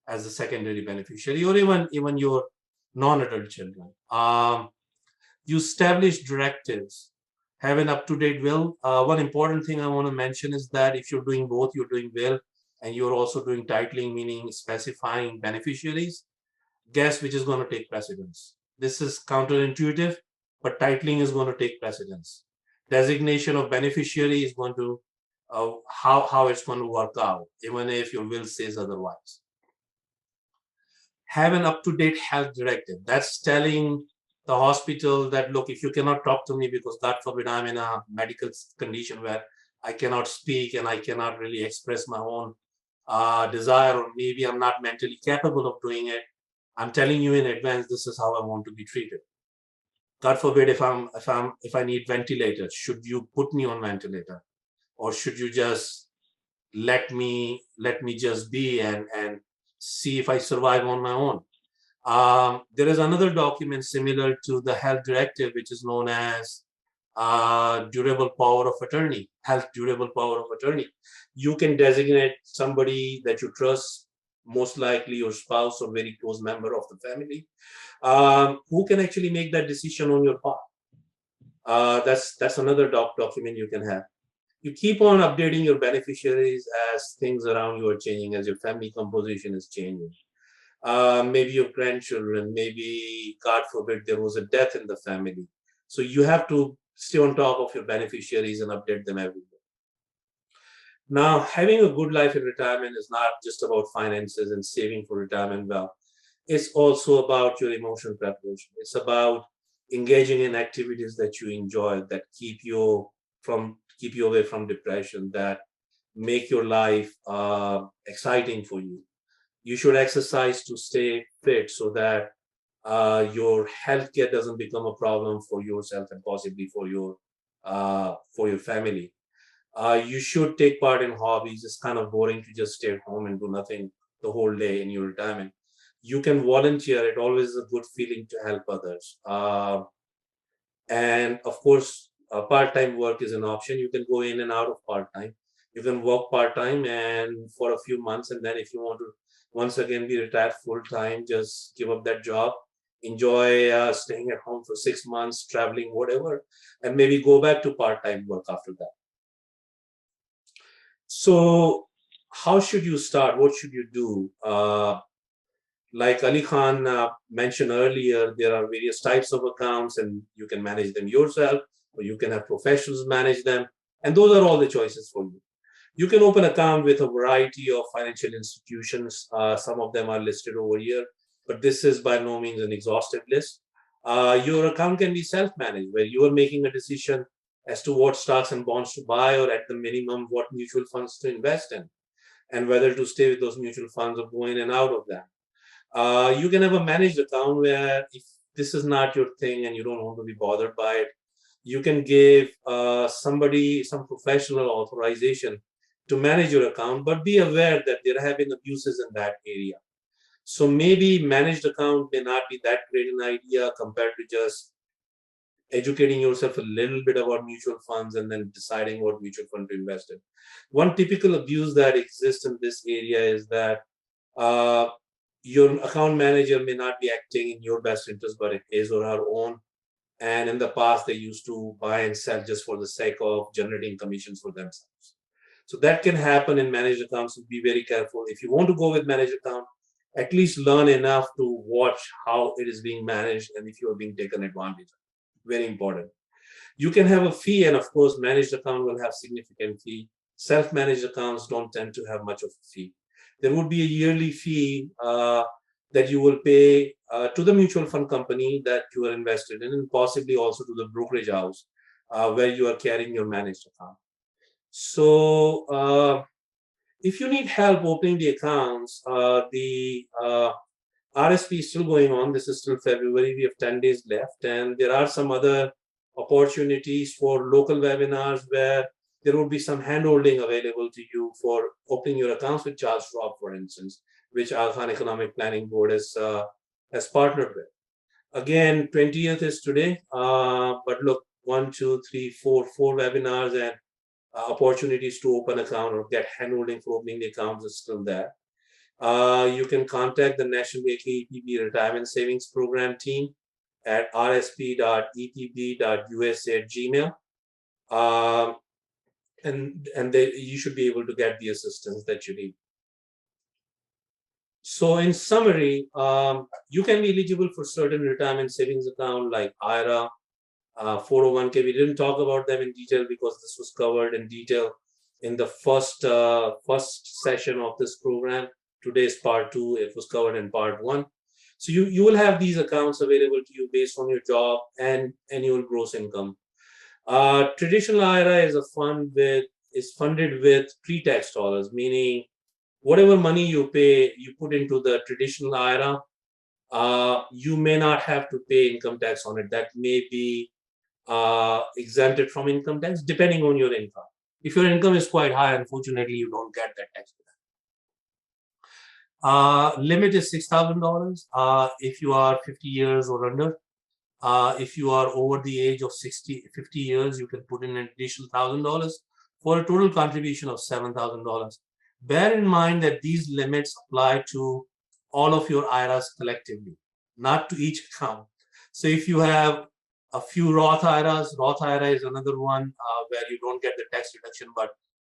as a secondary beneficiary, or even your non-adult children. You establish directives, have an up-to-date will. One important thing I want to mention is that if you're doing both, you're doing will, and you're also doing titling, meaning specifying beneficiaries, guess which is going to take precedence. This is counterintuitive, but titling is going to take precedence. Designation of beneficiary is going to, how it's going to work out, even if your will says otherwise. Have an up-to-date health directive. That's telling the hospital that, look, if you cannot talk to me because, God forbid, I'm in a medical condition where I cannot speak and I cannot really express my own desire, or maybe I'm not mentally capable of doing it, I'm telling you in advance, this is how I want to be treated. God forbid, if I need ventilators, should you put me on ventilator, or should you just let me just be and see if I survive on my own. There is another document similar to the health directive, which is known as durable power of attorney, health durable power of attorney. You can designate somebody that you trust, most likely your spouse or very close member of the family, who can actually make that decision on your part. That's another document you can have. You keep on updating your beneficiaries as things around you are changing, as your family composition is changing. Maybe your grandchildren, maybe, God forbid, there was a death in the family. So you have to stay on top of your beneficiaries and update them every day. Now, having a good life in retirement is not just about finances and saving for retirement wealth. It's also about your emotional preparation. It's about engaging in activities that you enjoy, that keep you away from depression, that make your life exciting for you. You should exercise to stay fit so that your healthcare doesn't become a problem for yourself and possibly for your family. You should take part in hobbies. It's kind of boring to just stay at home and do nothing the whole day in your retirement. You can volunteer. It always is a good feeling to help others. And of course, part-time work is an option. You can go in and out of part-time. You can work part-time and for a few months, and then if you want to once again be retired full-time, just give up that job, enjoy staying at home for 6 months, traveling, whatever, and maybe go back to part-time work after that. So how should you start? What should you do? Like Ali Khan mentioned earlier, there are various types of accounts and you can manage them yourself or you can have professionals manage them. And those are all the choices for you. You can open an account with a variety of financial institutions. Some of them are listed over here, but this is by no means an exhaustive list. Your account can be self-managed, where you are making a decision as to what stocks and bonds to buy, or at the minimum, what mutual funds to invest in, and whether to stay with those mutual funds or go in and out of them. You can have a managed account where if this is not your thing and you don't want to be bothered by it, you can give somebody some professional authorization to manage your account, but be aware that there have been abuses in that area. So maybe managed account may not be that great an idea compared to just educating yourself a little bit about mutual funds and then deciding what mutual fund to invest in. One typical abuse that exists in this area is that your account manager may not be acting in your best interest, but in his or her own. And in the past, they used to buy and sell just for the sake of generating commissions for themselves. So that can happen in managed accounts. So be very careful. If you want to go with managed account, at least learn enough to watch how it is being managed and if you are being taken advantage of. Very important. You can have a fee, and of course, managed account will have significant fee. Self-managed accounts don't tend to have much of a fee. There would be a yearly fee that you will pay to the mutual fund company that you are invested in, and possibly also to the brokerage house where you are carrying your managed account. So if you need help opening the accounts, the RSP is still going on. This is still February. We have 10 days left. And there are some other opportunities for local webinars where there will be some handholding available to you for opening your accounts with Charles Schwab, for instance, which Al Khan Economic Planning Board has partnered with. Again, 20th is today, but look, 1, 2, 3, 4 webinars and opportunities to open account or get handholding for opening the accounts is still there. You can contact the National AKEPB Retirement Savings Program team at rsp.epb.usa@gmail. And you should be able to get the assistance that you need. So in summary, you can be eligible for certain retirement savings account like IRA, 401k. We didn't talk about them in detail because this was covered in detail in the first session of this program. Today's part 2, it was covered in part 1. So you will have these accounts available to you based on your job and annual gross income. Traditional IRA is funded with pre-tax dollars, meaning whatever money you pay, you put into the traditional IRA, you may not have to pay income tax on it. That may be exempted from income tax depending on your income. If your income is quite high, unfortunately, you don't get that tax. Limit is $6,000 if you are 50 years or under. If you are over the age of 50 years, you can put in an additional $1,000 for a total contribution of $7,000. Bear in mind that these limits apply to all of your IRAs collectively, not to each account. So if you have a few Roth IRAs, Roth IRA is another one where you don't get the tax deduction, but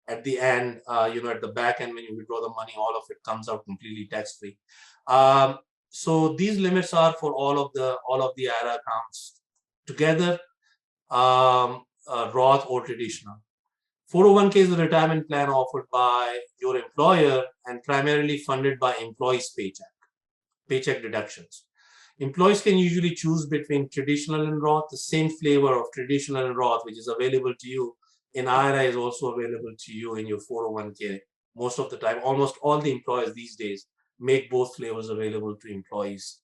at the end, at the back end, when you withdraw the money, all of it comes out completely tax-free. So these limits are for all of the IRA accounts together, Roth or traditional. 401k is a retirement plan offered by your employer and primarily funded by employees' paycheck deductions. Employees can usually choose between traditional and Roth. The same flavor of traditional and Roth, which is available to you in IRA, is also available to you in your 401k. Most of the time, almost all the employers these days make both flavors available to employees.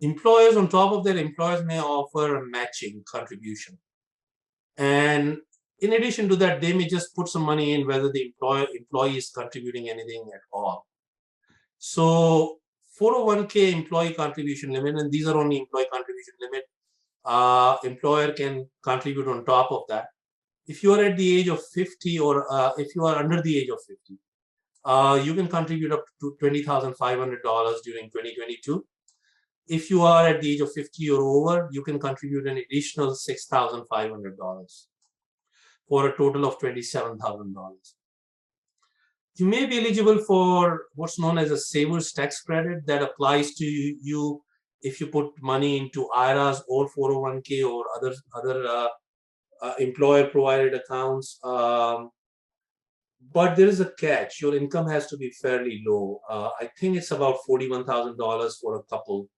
Employers, on top of that, employers may offer a matching contribution. And in addition to that, they may just put some money in whether the employee is contributing anything at all. So 401k employee contribution limit, and these are only employee contribution limit, employer can contribute on top of that. If you are at the age of 50 or if you are under the age of 50, you can contribute up to $20,500 during 2022. If you are at the age of 50 or over, you can contribute an additional $6,500 for a total of $27,000. You may be eligible for what's known as a saver's tax credit that applies to you if you put money into IRAs or 401k or other employer-provided accounts. But there is a catch. Your income has to be fairly low. I think it's about $41,000 for a couple.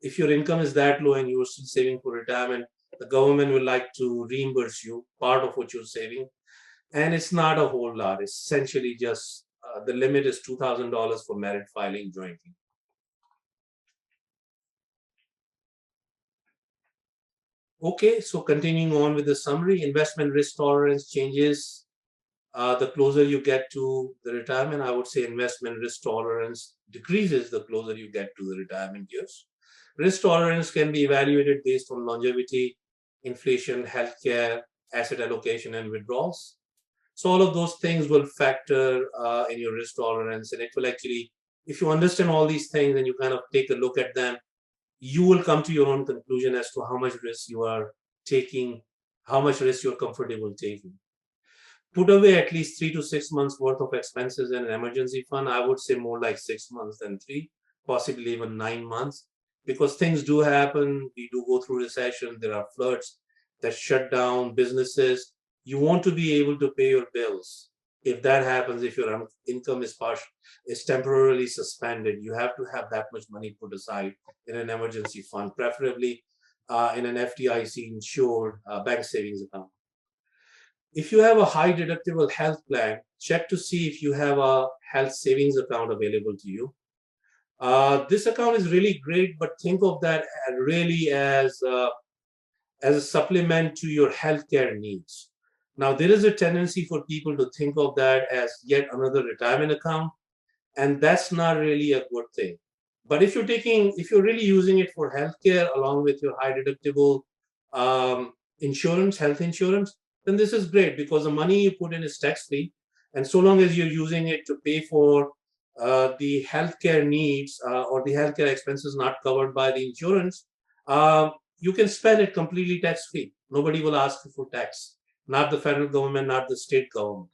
If your income is that low and you're still saving for retirement, the government will like to reimburse you part of what you're saving. And it's not a whole lot. It's essentially just the limit is $2,000 for married filing jointly. Okay, so continuing on with the summary, investment risk tolerance changes the closer you get to the retirement. I would say investment risk tolerance decreases the closer you get to the retirement years. Risk tolerance can be evaluated based on longevity, inflation, healthcare, asset allocation, and withdrawals. So all of those things will factor in your risk tolerance, and it will actually, if you understand all these things and you kind of take a look at them, you will come to your own conclusion as to how much risk you are taking, how much risk you're comfortable taking. Put away at least 3 to 6 months worth of expenses in an emergency fund. I would say more like 6 months than 3, possibly even 9 months, because things do happen. We do go through recession. There are floods that shut down businesses. You want to be able to pay your bills. If that happens, if your income is temporarily suspended, you have to have that much money put aside in an emergency fund, preferably in an FDIC insured bank savings account. If you have a high deductible health plan, check to see if you have a health savings account available to you. This account is really great, but think of that really as a supplement to your healthcare needs. Now, there is a tendency for people to think of that as yet another retirement account, and that's not really a good thing. But if you're really using it for healthcare along with your high deductible insurance, health insurance, then this is great because the money you put in is tax-free, and so long as you're using it to pay for the healthcare needs or the healthcare expenses not covered by the insurance, you can spend it completely tax-free. Nobody will ask you for tax. Not the federal government, not the state government.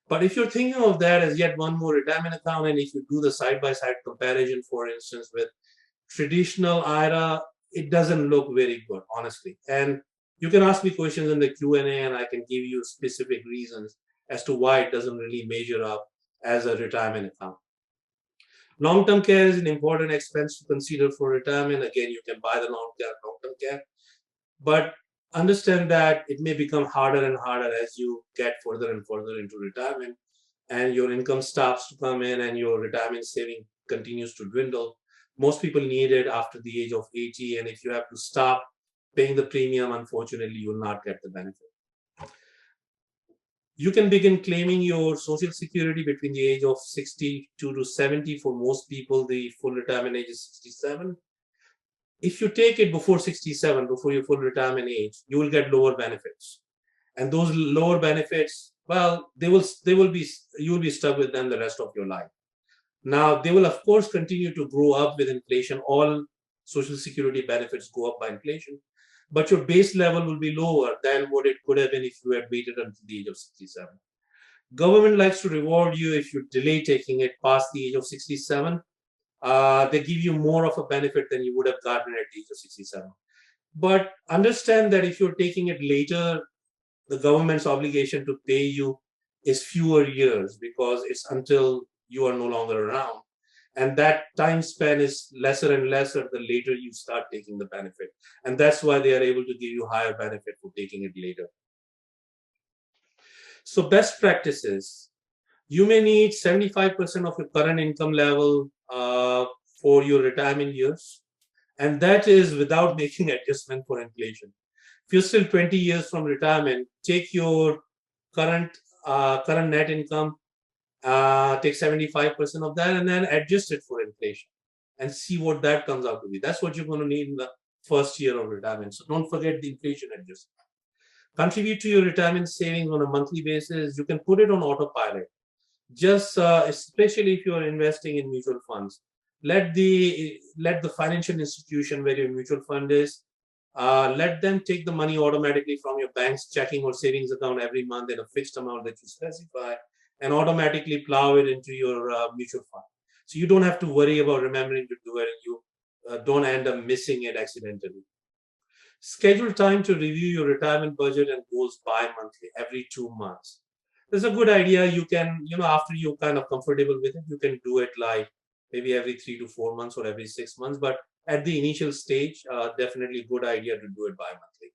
But if you're thinking of that as yet one more retirement account, and if you do the side-by-side comparison, for instance, with traditional IRA, it doesn't look very good, honestly. And you can ask me questions in the Q&A, and I can give you specific reasons as to why it doesn't really measure up as a retirement account. Long-term care is an important expense to consider for retirement. Again, you can buy the long-term care, but understand that it may become harder and harder as you get further and further into retirement and your income starts to come in and your retirement saving continues to dwindle. Most people need it after the age of 80, and if you have to stop paying the premium, unfortunately, you will not get the benefit. You can begin claiming your Social Security between the age of 62 to 70. For most people, the full retirement age is 67. If you take it before 67, before your full retirement age, you will get lower benefits. And those lower benefits, well, you will be stuck with them the rest of your life. Now, they will, of course, continue to grow up with inflation. All Social Security benefits go up by inflation, but your base level will be lower than what it could have been if you had waited until the age of 67. Government likes to reward you if you delay taking it past the age of 67. They give you more of a benefit than you would have gotten at the age of 67. But understand that if you're taking it later, the government's obligation to pay you is fewer years because it's until you are no longer around. And that time span is lesser and lesser the later you start taking the benefit. And that's why they are able to give you higher benefit for taking it later. So best practices. You may need 75% of your current income level for your retirement years. And that is without making adjustment for inflation. If you're still 20 years from retirement, take your current net income, take 75% of that, and then adjust it for inflation and see what that comes out to be. That's what you're going to need in the first year of retirement. So don't forget the inflation adjustment. Contribute to your retirement savings on a monthly basis. You can put it on autopilot. Just especially if you are investing in mutual funds, let the financial institution where your mutual fund is, let them take the money automatically from your bank's checking or savings account every month in a fixed amount that you specify, and automatically plow it into your mutual fund. So you don't have to worry about remembering to do it, and you don't end up missing it accidentally. Schedule time to review your retirement budget and goals bi-monthly, every 2 months. There's a good idea. You can, after you're kind of comfortable with it, you can do it like maybe every 3 to 4 months or every 6 months. But at the initial stage, definitely a good idea to do it bi-monthly.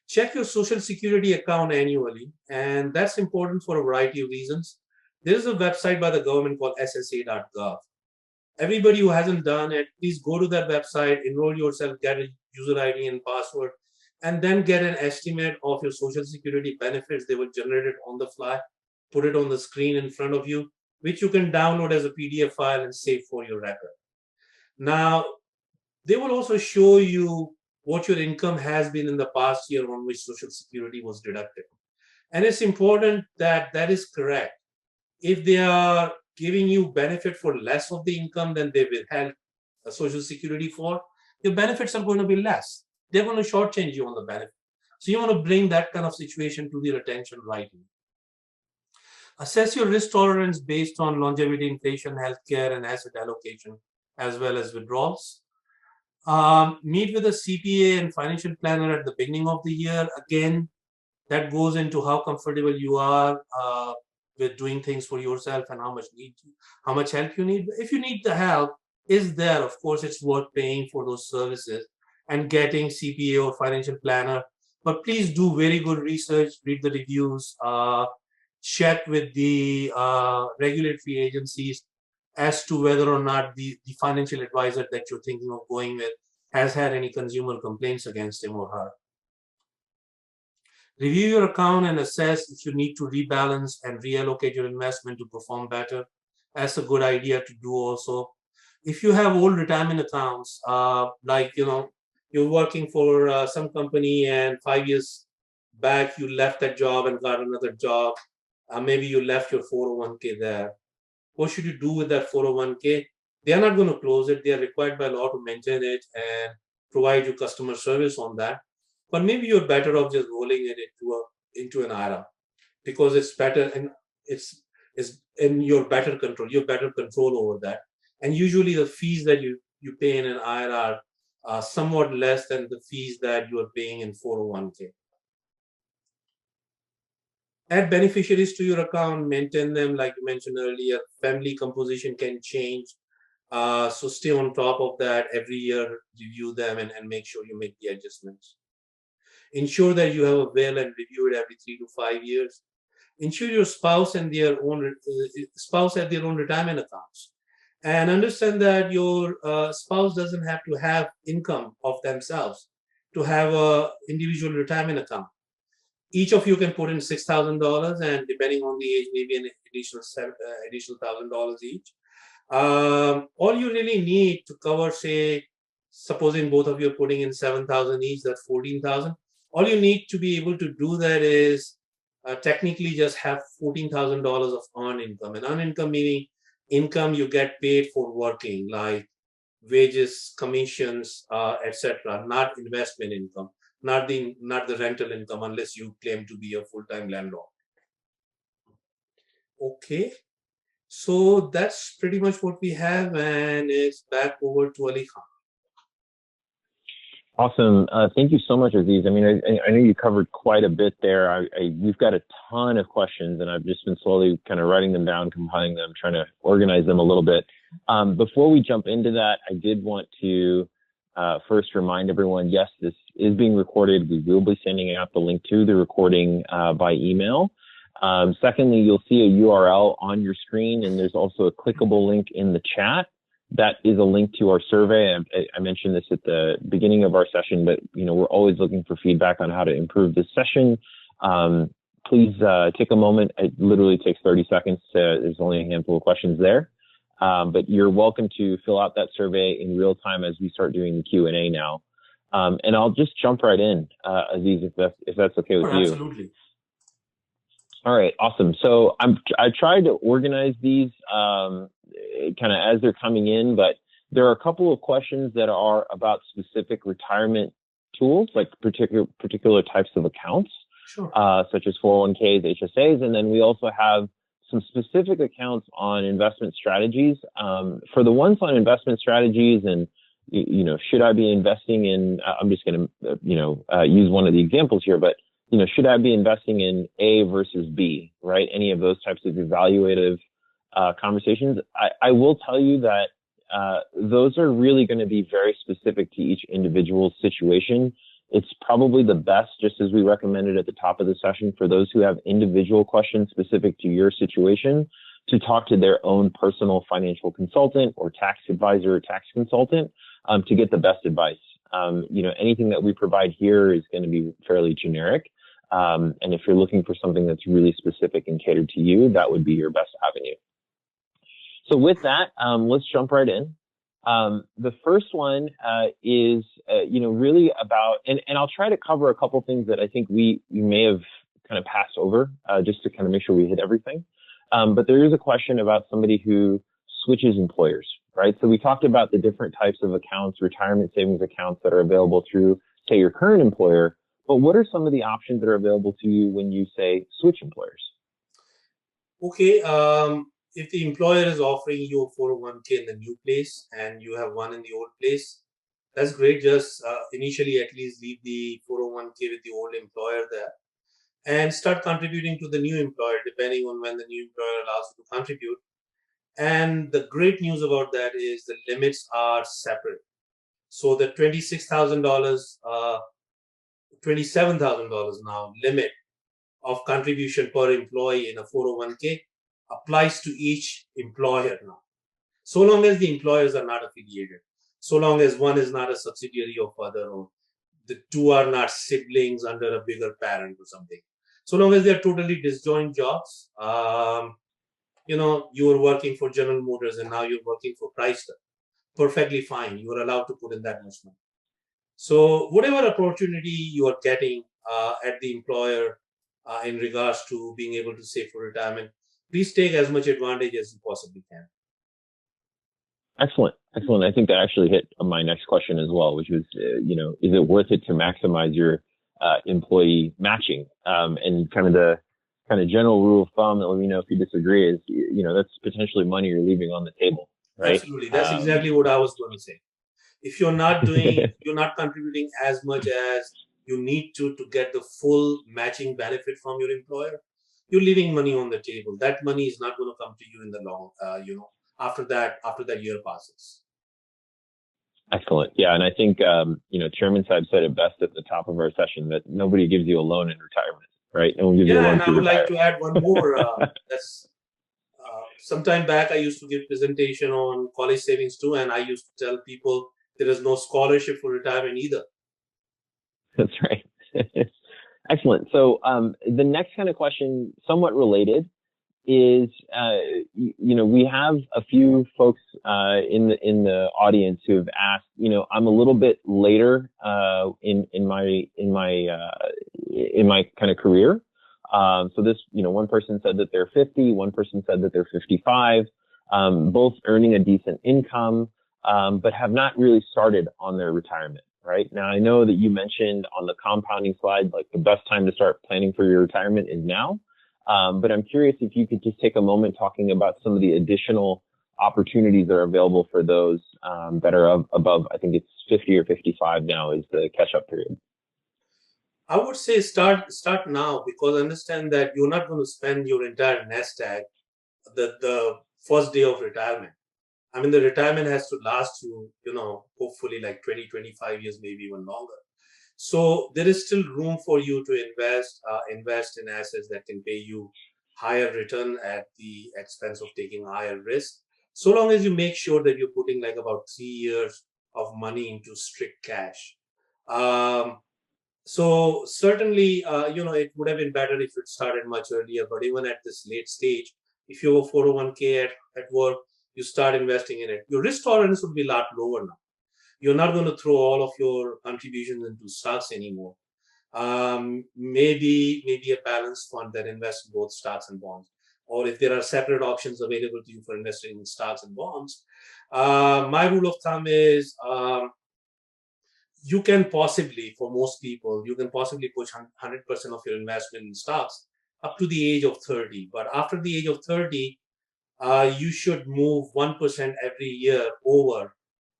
Check your Social Security account annually, and that's important for a variety of reasons. There's a website by the government called ssa.gov. Everybody who hasn't done it, please go to that website, enroll yourself, get a user ID and password, and then get an estimate of your Social Security benefits. They will generate it on the fly, put it on the screen in front of you, which you can download as a PDF file and save for your record. Now, they will also show you what your income has been in the past year on which Social Security was deducted. And it's important that that is correct. If they are giving you benefit for less of the income than they withheld Social Security for, your benefits are going to be less. They're going to shortchange you on the benefit. So you want to bring that kind of situation to their attention right away. Assess your risk tolerance based on longevity, inflation, healthcare, and asset allocation, as well as withdrawals. Meet with a CPA and financial planner at the beginning of the year. Again, that goes into how comfortable you are with doing things for yourself and how much help you need. If you need the help, is there, of course, it's worth paying for those services and getting CPA or financial planner. But please do very good research, read the reviews, check with the regulatory agencies as to whether or not the financial advisor that you're thinking of going with has had any consumer complaints against him or her. Review your account and assess if you need to rebalance and reallocate your investment to perform better. That's a good idea to do also. If you have old retirement accounts, like, you're working for some company and 5 years back, you left that job and got another job. Maybe you left your 401k there. What should you do with that 401k? They are not going to close it. They are required by law to maintain it and provide you customer service on that. But maybe you're better off just rolling it into an IRA because it's better and it's in your better control. You have better control over that. And usually the fees that you pay in an IRA are somewhat less than the fees that you are paying in 401k. Add beneficiaries to your account, maintain them like you mentioned earlier. Family composition can change. So stay on top of that every year, review them and make sure you make the adjustments. Ensure that you have a will and review it every 3 to 5 years. Ensure your spouse and their own retirement accounts. And understand that your spouse doesn't have to have income of themselves to have an individual retirement account. Each of you can put in $6,000, and depending on the age, maybe an additional $1,000 each. All you really need to cover, say, supposing both of you are putting in 7,000 each, that's 14,000. All you need to be able to do that is technically just have $14,000 of earned income. And earned income meaning income you get paid for working, like wages, commissions, etc., not investment income, not the rental income, unless you claim to be a full-time landlord. Okay. So that's pretty much what we have, and it's back over to Ali Khan. Awesome. Thank you so much, Aziz. I mean, I know you covered quite a bit there. We've got a ton of questions, and I've just been slowly kind of writing them down, compiling them, trying to organize them a little bit. Before we jump into that, I did want to first remind everyone, yes, this is being recorded. We will be sending out the link to the recording by email. Secondly, you'll see a URL on your screen, and there's also a clickable link in the chat. That is a link to our survey. I mentioned this at the beginning of our session, but we're always looking for feedback on how to improve this session. Please take a moment. It literally takes 30 seconds. There's only a handful of questions there, but you're welcome to fill out that survey in real time as we start doing the Q&A now. And I'll just jump right in, Aziz, if that's okay with you. Absolutely. All right, awesome. So I tried to organize these kind of as they're coming in, but there are a couple of questions that are about specific retirement tools, like particular types of accounts, sure. Such as 401ks, HSAs, and then we also have some specific accounts on investment strategies. For the ones on investment strategies, and should I be investing in? I'm just going to use one of the examples here, but should I be investing in A versus B, right? Any of those types of evaluative conversations. I will tell you that those are really going to be very specific to each individual situation. It's probably the best, just as we recommended at the top of the session, for those who have individual questions specific to your situation, to talk to their own personal financial consultant or tax advisor or tax consultant to get the best advice. Anything that we provide here is going to be fairly generic. And if you're looking for something that's really specific and catered to you, that would be your best avenue. So with that, let's jump right in. The first one is, really about, and I'll try to cover a couple things that I think we may have kind of passed over, just to kind of make sure we hit everything. But there is a question about somebody who switches employers, right? So we talked about the different types of accounts, retirement savings accounts that are available through, say, your current employer. But what are some of the options that are available to you when you say switch employers? Okay. If the employer is offering you a 401k in the new place and you have one in the old place, that's great. Just initially at least leave the 401k with the old employer there and start contributing to the new employer, depending on when the new employer allows you to contribute. And the great news about that is the limits are separate. So the $26,000, $27,000 now limit of contribution per employee in a 401k applies to each employer now. So long as the employers are not affiliated, so long as one is not a subsidiary of other, or the two are not siblings under a bigger parent or something. So long as they are totally disjoint jobs, you were working for General Motors and now you're working for Chrysler, perfectly fine. You are allowed to put in that much money. So whatever opportunity you are getting at the employer in regards to being able to save for retirement, please take as much advantage as you possibly can. Excellent. I think that actually hit my next question as well, which was, is it worth it to maximize your employee matching? And kind of the general rule of thumb that let me know if you disagree is, that's potentially money you're leaving on the table, right? Absolutely. That's exactly what I was going to say. If you're not doing, you're not contributing as much as you need to get the full matching benefit from your employer, you're leaving money on the table. That money is not going to come to you in the long, after that year passes. Excellent. Yeah. And I think, Chairman Saib said it best at the top of our session, that nobody gives you a loan in retirement, right? No one gives you a loan and I would retire. like to add one more. That's sometime back, I used to give presentation on college savings too. And I used to tell people there is no scholarship for retirement either. That's right. Excellent. So the next kind of question, somewhat related, is we have a few folks in the audience who have asked. I'm a little bit later in my kind of career. So this, one person said that they're 50, one person said that they're 55, both earning a decent income, but have not really started on their retirement. Right now, I know that you mentioned on the compounding slide, like the best time to start planning for your retirement is now. But I'm curious if you could just take a moment talking about some of the additional opportunities that are available for those that are above, I think it's 50 or 55 now is the catch-up period. I would say start now, because understand that you're not going to spend your entire nest egg the first day of retirement. I mean, the retirement has to last you, hopefully like 20, 25 years, maybe even longer. So there is still room for you to invest in assets that can pay you higher return at the expense of taking higher risk. So long as you make sure that you're putting like about 3 years of money into strict cash. So certainly, it would have been better if it started much earlier. But even at this late stage, if you have a 401k at work, you start investing in it. Your risk tolerance would be a lot lower now. You're not going to throw all of your contributions into stocks anymore. Maybe a balanced fund that invests in both stocks and bonds. Or if there are separate options available to you for investing in stocks and bonds. My rule of thumb is you can possibly, for most people, you can possibly push 100% of your investment in stocks up to the age of 30. But after the age of 30, you should move 1% every year over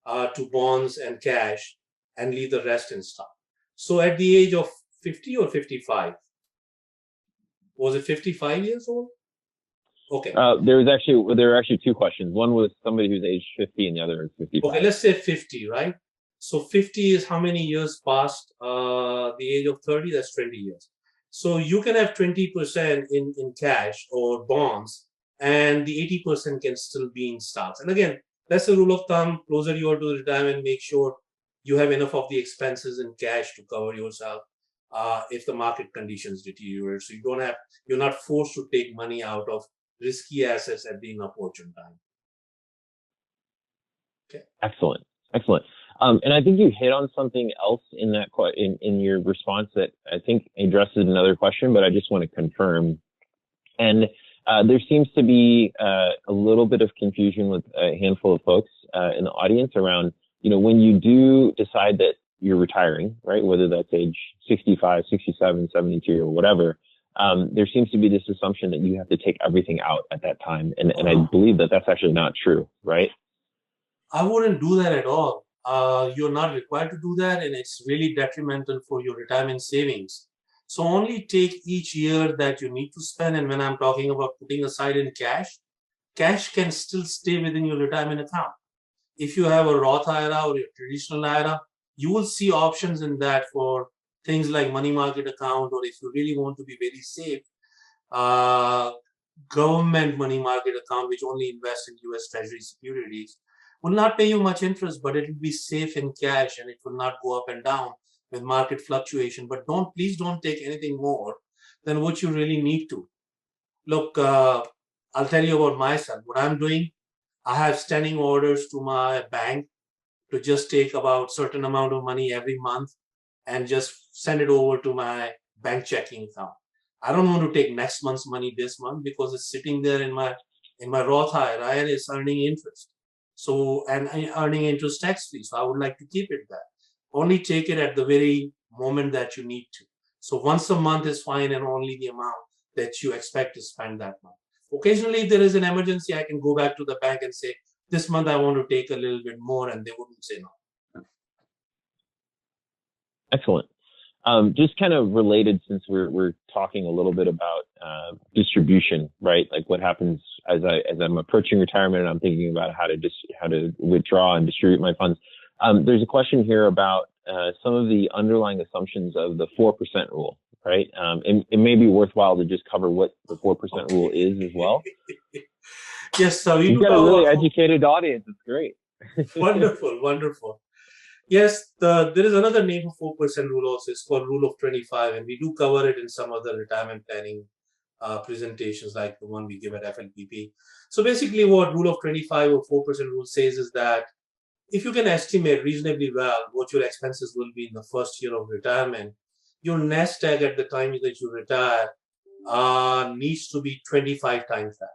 to bonds and cash and leave the rest in stock. So at the age of 50 or 55, was it 55 years old? Okay. There were actually two questions. One was somebody who's age 50 and the other is 55. Okay, let's say 50, right? So 50 is how many years past the age of 30? That's 20 years. So you can have 20% in cash or bonds, and the 80% can still be in stocks. And again, that's the rule of thumb. Closer you are to retirement, make sure you have enough of the expenses in cash to cover yourself if the market conditions deteriorate. So you're not forced to take money out of risky assets at the inopportune time. Okay. Excellent. And I think you hit on something else in that in your response that I think addresses another question, but I just want to confirm. And there seems to be a little bit of confusion with a handful of folks in the audience around, when you do decide that you're retiring, right? Whether that's age 65, 67, 72, or whatever, there seems to be this assumption that you have to take everything out at that time. And I believe that that's actually not true, right? I wouldn't do that at all. You're not required to do that, and it's really detrimental for your retirement savings. So only take each year that you need to spend. And when I'm talking about putting aside in cash can still stay within your retirement account. If you have a Roth IRA or your traditional IRA, you will see options in that for things like money market account, or if you really want to be very safe, government money market account, which only invests in US Treasury securities, will not pay you much interest, but it will be safe in cash and it will not go up and down with market fluctuation. But please don't take anything more than what you really need to. Look, I'll tell you about myself. What I'm doing, I have standing orders to my bank to just take about certain amount of money every month and just send it over to my bank checking account. I don't want to take next month's money this month because it's sitting there in my Roth IRA and it's earning interest. So, and earning interest tax-free. So I would like to keep it there. Only take it at the very moment that you need to. So once a month is fine, and only the amount that you expect to spend that month. Occasionally, if there is an emergency, I can go back to the bank and say, this month I want to take a little bit more, and they wouldn't say no. Excellent. Just kind of related, since we're talking a little bit about distribution, right? Like what happens as I'm approaching retirement and I'm thinking about how to withdraw and distribute my funds. There's a question here about some of the underlying assumptions of the 4% rule, right? And it may be worthwhile to just cover what the 4% rule is as well. Yes, so you've got a really educated audience. It's great. Wonderful. Yes, there is another name for 4% rule also. It's called Rule of 25, and we do cover it in some other retirement planning presentations like the one we give at FLPP. So basically what Rule of 25 or 4% rule says is that if you can estimate reasonably well what your expenses will be in the first year of retirement, your nest egg at the time that you retire needs to be 25 times that.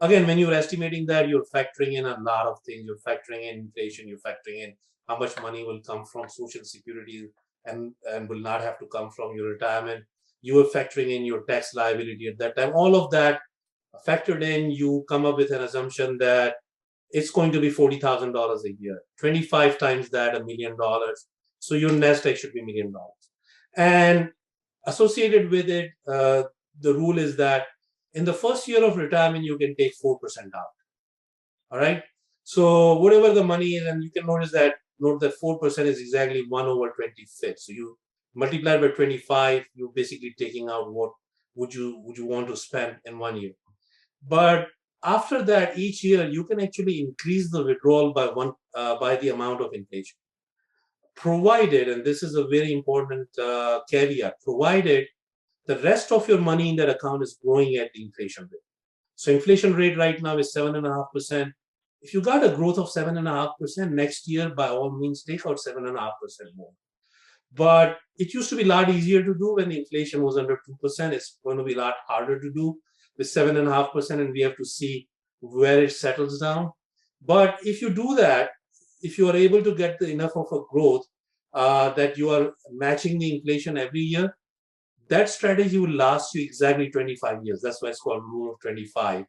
Again, when you're estimating that, you're factoring in a lot of things. You're factoring in inflation, you're factoring in how much money will come from Social Security and will not have to come from your retirement. You are factoring in your tax liability at that time. All of that factored in, you come up with an assumption that it's going to be $40,000 a year. 25 times that, $1 million. So your nest egg should be $1 million. And associated with it, the rule is that in the first year of retirement, you can take 4% out. All right. So whatever the money is, and you can note that 4% is exactly 1/25. So you multiply by 25, you're basically taking out what would you want to spend in 1 year. But after that, each year you can actually increase the withdrawal by the amount of inflation, provided, and this is a very important caveat, provided the rest of your money in that account is growing at the inflation rate. So inflation rate right now is 7.5%. If you got a growth of 7.5% next year, by all means, take out 7.5% more. But it used to be a lot easier to do when the inflation was under 2%. It's going to be a lot harder to do with 7.5%, and we have to see where it settles down. But if you do that, if you are able to get enough of a growth that you are matching the inflation every year, that strategy will last you exactly 25 years. That's why it's called Rule of 25.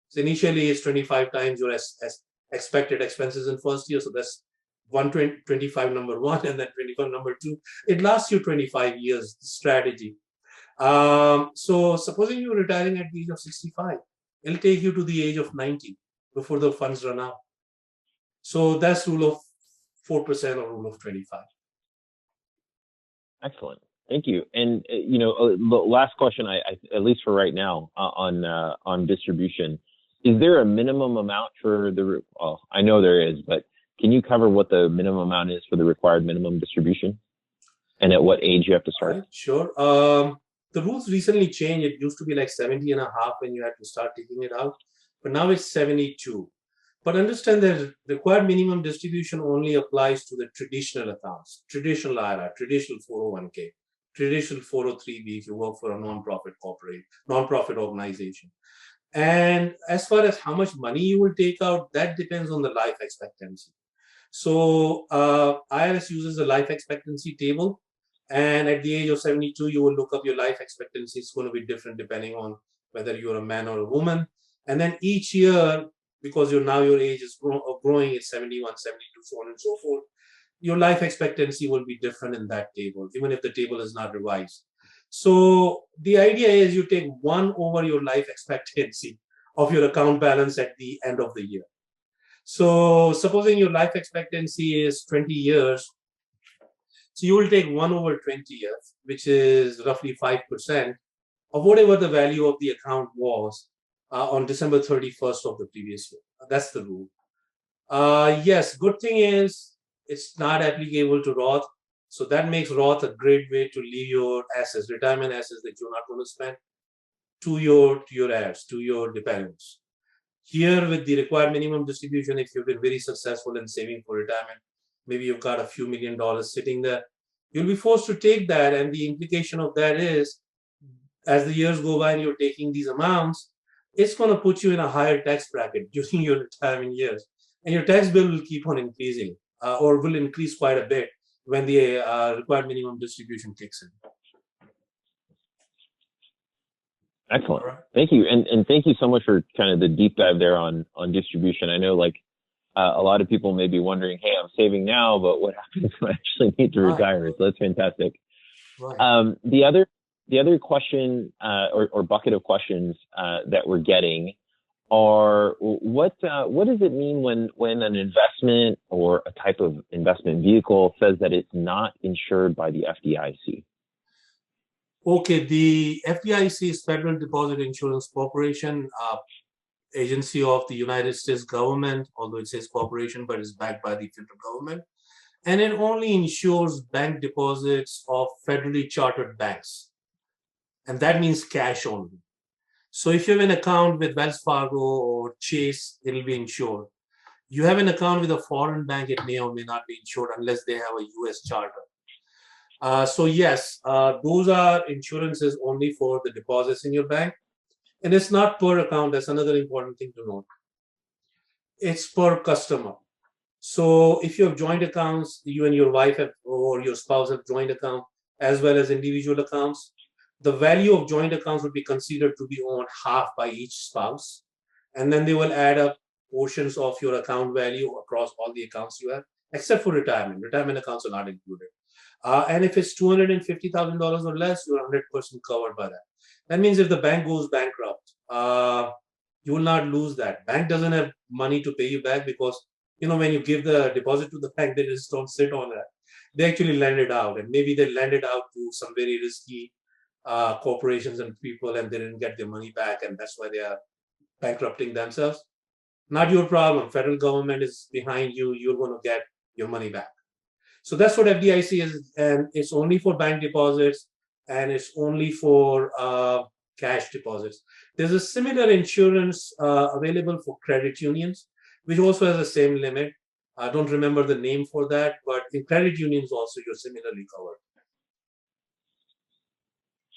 So initially, it's 25 times your expected expenses in first year. So that's 125 number one, and then 25 number two. It lasts you 25 years, strategy. So supposing you're retiring at the age of 65, it'll take you to the age of 90 before the funds run out. So that's Rule of 4% or Rule of 25. Excellent. Thank you. And the last question, I at least for right now, on distribution, is there a minimum amount for the? Well, I know there is, but can you cover what the minimum amount is for the required minimum distribution, and at what age you have to start? Right, sure. The rules recently changed. It used to be like 70.5 when you had to start taking it out, but now it's 72. But understand that required minimum distribution only applies to the traditional accounts, traditional IRA, traditional 401k, traditional 403b if you work for a non-profit organization. And as far as how much money you will take out, that depends on the life expectancy. So IRS uses the life expectancy table, and at the age of 72, you will look up your life expectancy. It's going to be different depending on whether you're a man or a woman. And then each year, because your age is growing, it's 71, 72, so on and so forth, your life expectancy will be different in that table, even if the table is not revised. So the idea is you take 1 over your life expectancy of your account balance at the end of the year. So supposing your life expectancy is 20 years, so you will take 1 over 20 years, which is roughly 5% of whatever the value of the account was on December 31st of the previous year. That's the rule. Yes, good thing is it's not applicable to Roth. So that makes Roth a great way to leave your assets, retirement assets that you're not going to spend, to your heirs, to your dependents. Here with the required minimum distribution, if you've been very successful in saving for retirement, maybe you've got a few $1 million sitting there, you'll be forced to take that. And the implication of that is, as the years go by and you're taking these amounts, it's going to put you in a higher tax bracket during your retirement years. And your tax bill will keep on increasing or will increase quite a bit when the required minimum distribution kicks in. Excellent. Right. Thank you. And thank you so much for kind of the deep dive there on distribution. I know a lot of people may be wondering, hey, I'm saving now, but what happens when I actually need to retire? So that's fantastic. Right. The other question or bucket of questions that we're getting are what does it mean when an investment or a type of investment vehicle says that it's not insured by the FDIC? Okay, the FDIC is Federal Deposit Insurance Corporation, agency of the United States government, although it says corporation, but it's backed by the federal government. and it only insures bank deposits of federally chartered banks. And that means cash only. So if you have an account with Wells Fargo or Chase, it'll be insured. You have an account with a foreign bank, it may or may not be insured unless they have a US charter. So yes, those are insurances only for the deposits in your bank. And it's not per account. That's another important thing to note. It's per customer. So if you have joint accounts, you and your wife have, or your spouse have joint account as well as individual accounts, the value of joint accounts would be considered to be owned half by each spouse. And then they will add up portions of your account value across all the accounts you have, except for retirement. Retirement accounts are not included. And if it's $250,000 or less, you're 100% covered by that. That means if the bank goes bankrupt, you will not lose that. Bank doesn't have money to pay you back because, when you give the deposit to the bank, they just don't sit on that. They actually lend it out, and maybe they lend it out to some very risky corporations and people, and they didn't get their money back, and that's why they are bankrupting themselves. Not your problem. Federal government is behind you. You're going to get your money back. So that's what FDIC is, and it's only for bank deposits, and it's only for cash deposits. There's a similar insurance available for credit unions, which also has the same limit. I don't remember the name for that, but in credit unions also, you're similarly covered.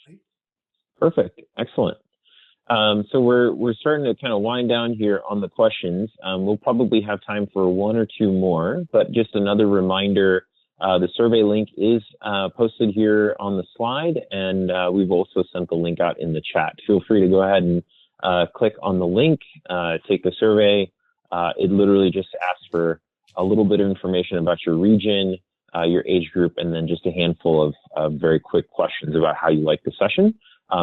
Right? Perfect. Excellent. So we're starting to kind of wind down here on the questions. We'll probably have time for one or two more, but just another reminder, the survey link is posted here on the slide, and we've also sent the link out in the chat. Feel free to go ahead and click on the link, take the survey. It literally just asks for a little bit of information about your region, your age group, and then just a handful of very quick questions about how you like the session.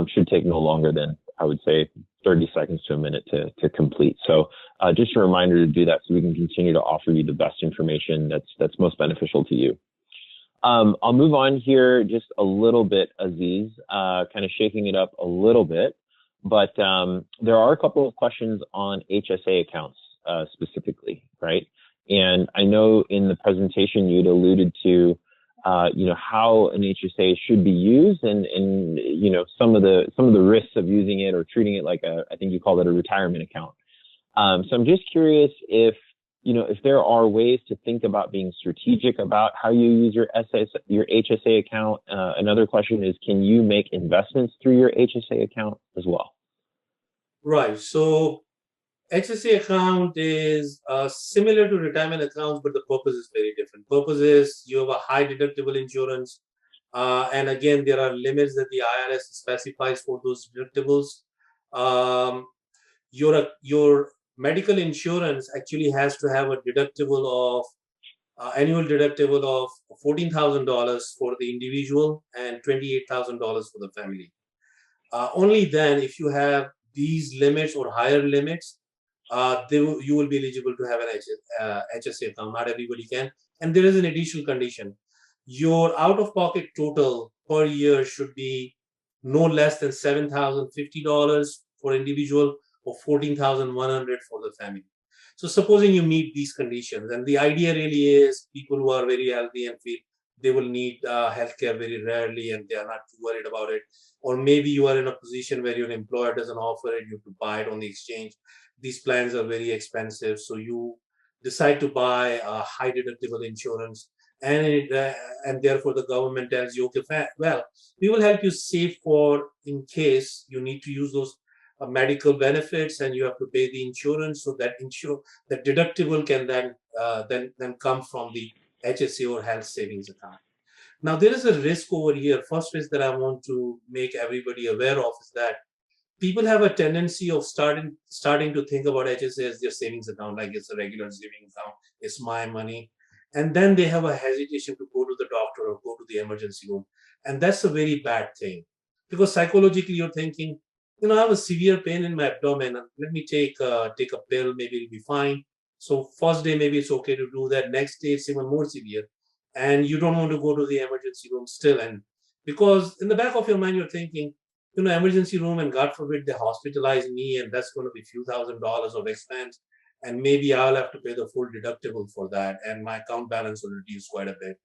Should take no longer than, I would say, 30 seconds to a minute to complete. So just a reminder to do that so we can continue to offer you the best information that's most beneficial to you. I'll move on here just a little bit, Aziz, kind of shaking it up a little bit, but there are a couple of questions on HSA accounts specifically, right? And I know in the presentation you'd alluded to how an HSA should be used and some of the risks of using it or treating it like I think you called it a retirement account. So I'm just curious if there are ways to think about being strategic about how you use your HSA account. Another question is, can you make investments through your HSA account as well? Right. So HSA account is similar to retirement accounts, but the purpose is very different. Purpose is you have a high deductible insurance. And again, there are limits that the IRS specifies for those deductibles. Your medical insurance actually has to have a deductible of annual deductible of $14,000 for the individual and $28,000 for the family. Only then, if you have these limits or higher limits, you will be eligible to have an HSA account. Not everybody can. And there is an additional condition. Your out-of-pocket total per year should be no less than $7,050 for individual or $14,100 for the family. So supposing you meet these conditions, and the idea really is people who are very healthy and feel they will need healthcare very rarely and they are not too worried about it. Or maybe you are in a position where your employer doesn't offer it, you have to buy it on the exchange. These plans are very expensive, so you decide to buy a high deductible insurance, and therefore the government tells you, okay, well, we will help you save for in case you need to use those medical benefits, and you have to pay the insurance, so that that deductible can then come from the HSA or health savings account. Now there is a risk over here. First risk that I want to make everybody aware of is that people have a tendency of starting to think about HSA as their savings account, like it's a regular savings account, it's my money. And then they have a hesitation to go to the doctor or go to the emergency room. And that's a very bad thing, because psychologically you're thinking, I have a severe pain in my abdomen. Let me take a pill, maybe it'll be fine. So first day, maybe it's okay to do that. Next day, it's even more severe. And you don't want to go to the emergency room still. And because in the back of your mind, you're thinking, emergency room, and God forbid they hospitalize me, and that's going to be a few $1,000s of expense. and maybe I'll have to pay the full deductible for that, and my account balance will reduce quite a bit.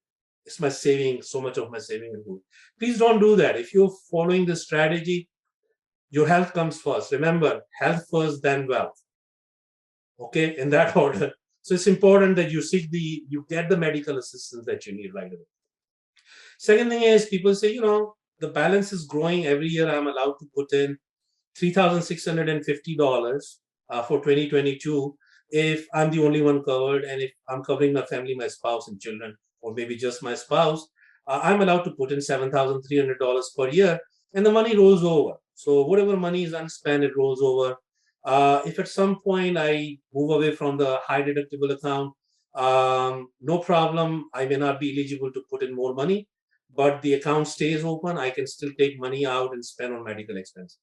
It's my saving, so much of my saving will go. Please don't do that. If you're following this strategy, your health comes first. Remember, health first, then wealth. Okay, in that order. So it's important that you get the medical assistance that you need right away. Second thing is, people say, the balance is growing every year. I'm allowed to put in $3,650 for 2022 if I'm the only one covered, and if I'm covering my family, my spouse and children, or maybe just my spouse, I'm allowed to put in $7,300 per year, and the money rolls over. So whatever money is unspent, it rolls over. If at some point I move away from the high deductible account, no problem. I may not be eligible to put in more money, but the account stays open. I can still take money out and spend on medical expenses.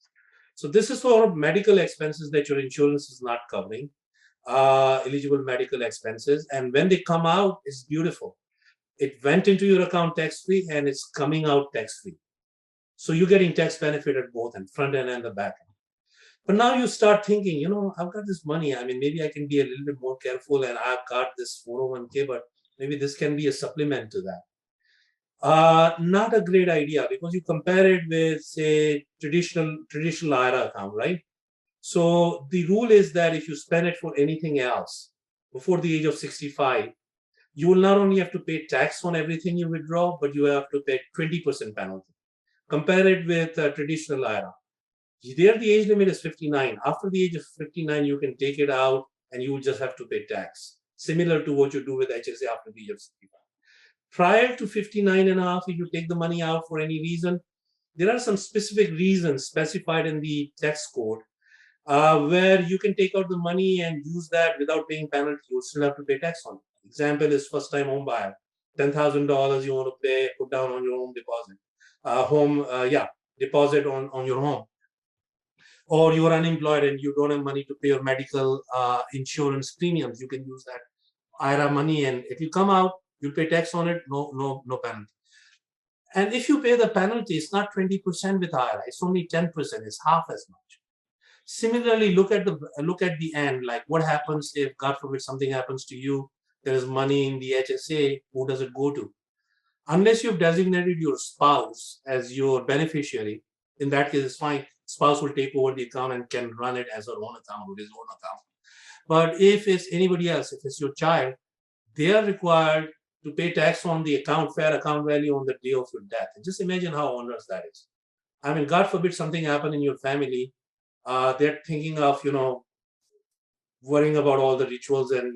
So this is for medical expenses that your insurance is not covering, eligible medical expenses. And when they come out, it's beautiful. It went into your account tax-free and it's coming out tax-free. So you're getting tax benefit at both end, front end and the back end. But now you start thinking, I've got this money. I mean, maybe I can be a little bit more careful, and I've got this 401k, but maybe this can be a supplement to that. Not a great idea, because you compare it with, say, traditional IRA account, right? So the rule is that if you spend it for anything else before the age of 65, you will not only have to pay tax on everything you withdraw, but you have to pay 20% penalty. Compare it with traditional IRA. There, the age limit is 59. After the age of 59, you can take it out and you will just have to pay tax, similar to what you do with HSA after the age of 65. Prior to 59 and a half, if you take the money out for any reason, there are some specific reasons specified in the tax code where you can take out the money and use that without paying penalty. You'll still have to pay tax on it. Example is first-time home buyer. $10,000 you want to put down on your home deposit. Deposit on your home. Or you're unemployed and you don't have money to pay your medical insurance premiums. You can use that IRA money, and if you come out, you pay tax on it, no penalty. And if you pay the penalty, it's not 20% with IRA, it's only 10%, it's half as much. Similarly, look at the end, like what happens if, God forbid, something happens to you, there is money in the HSA, who does it go to? Unless you've designated your spouse as your beneficiary, in that case, it's fine. Spouse will take over the account and can run it as her own account or his own account. But if it's anybody else, if it's your child, they are required to pay tax on the fair account value on the day of your death. And just imagine how onerous that is. I mean, God forbid something happened in your family. They're thinking of, worrying about all the rituals and,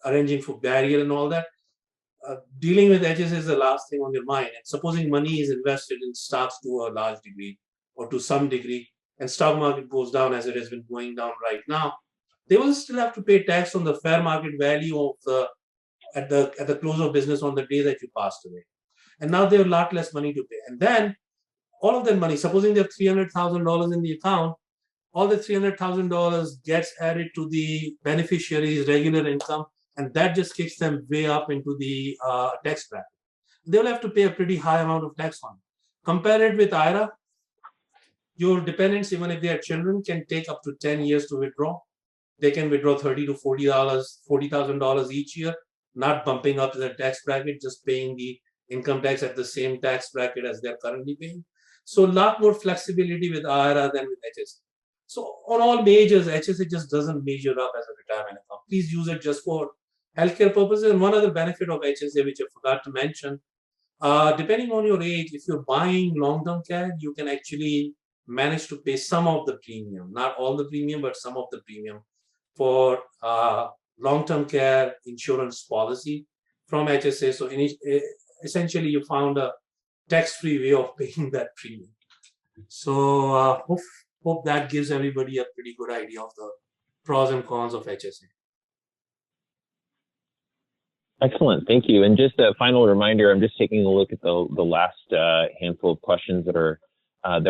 arranging for burial and all that. Dealing with HSA is the last thing on your mind. And supposing money is invested in stocks to a large degree or to some degree, and stock market goes down as it has been going down right now, they will still have to pay tax on the fair market value of at the close of business on the day that you passed away. And now they have a lot less money to pay. And then all of that money, supposing they have $300,000 in the account, all the $300,000 gets added to the beneficiary's regular income, and that just kicks them way up into the tax bracket. They will have to pay a pretty high amount of tax on it. Compare it with IRA. Your dependents, even if they are children, can take up to 10 years to withdraw. They can withdraw $30,000 to $40,000 each year, not bumping up the tax bracket, just paying the income tax at the same tax bracket as they're currently paying. So a lot more flexibility with IRA than with HSA. So on all majors, HSA just doesn't measure up as a retirement account. Please use it just for healthcare purposes. And one other benefit of HSA, which I forgot to mention, depending on your age, if you're buying long-term care, you can actually manage to pay some of the premium, not all the premium, but some of the premium for long-term care insurance policy from HSA. So essentially, you found a tax-free way of paying that premium. So hope that gives everybody a pretty good idea of the pros and cons of HSA. Excellent, thank you. And just a final reminder, I'm just taking a look at the last handful of questions that are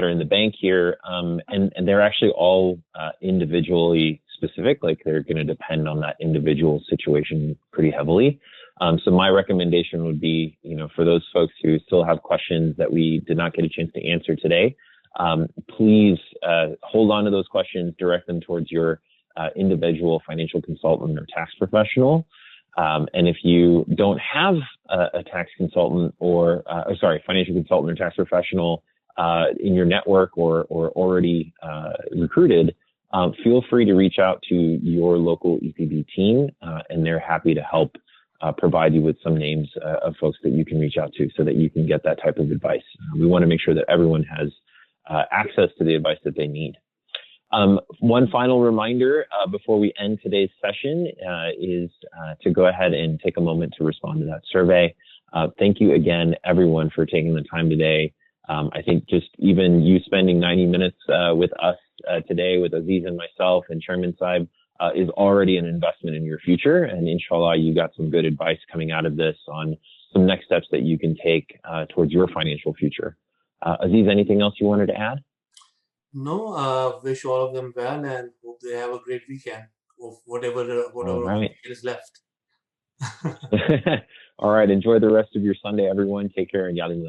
in the bank here, and they're actually all individually specific, like they're going to depend on that individual situation pretty heavily. So my recommendation would be, for those folks who still have questions that we did not get a chance to answer today, please hold on to those questions, direct them towards your individual financial consultant or tax professional. And if you don't have a tax consultant or, financial consultant or tax professional in your network or already recruited, feel free to reach out to your local EPB team, and they're happy to help provide you with some names of folks that you can reach out to so that you can get that type of advice. We want to make sure that everyone has access to the advice that they need. One final reminder before we end today's session is to go ahead and take a moment to respond to that survey. Thank you again, everyone, for taking the time today. I think just even you spending 90 minutes with us today with Aziz and myself and Chairman Saib is already an investment in your future. And inshallah, you got some good advice coming out of this on some next steps that you can take towards your financial future. Aziz, anything else you wanted to add? No, wish all of them well and hope they have a great weekend of whatever right. is left. All right. Enjoy the rest of your Sunday, everyone. Take care and yadi.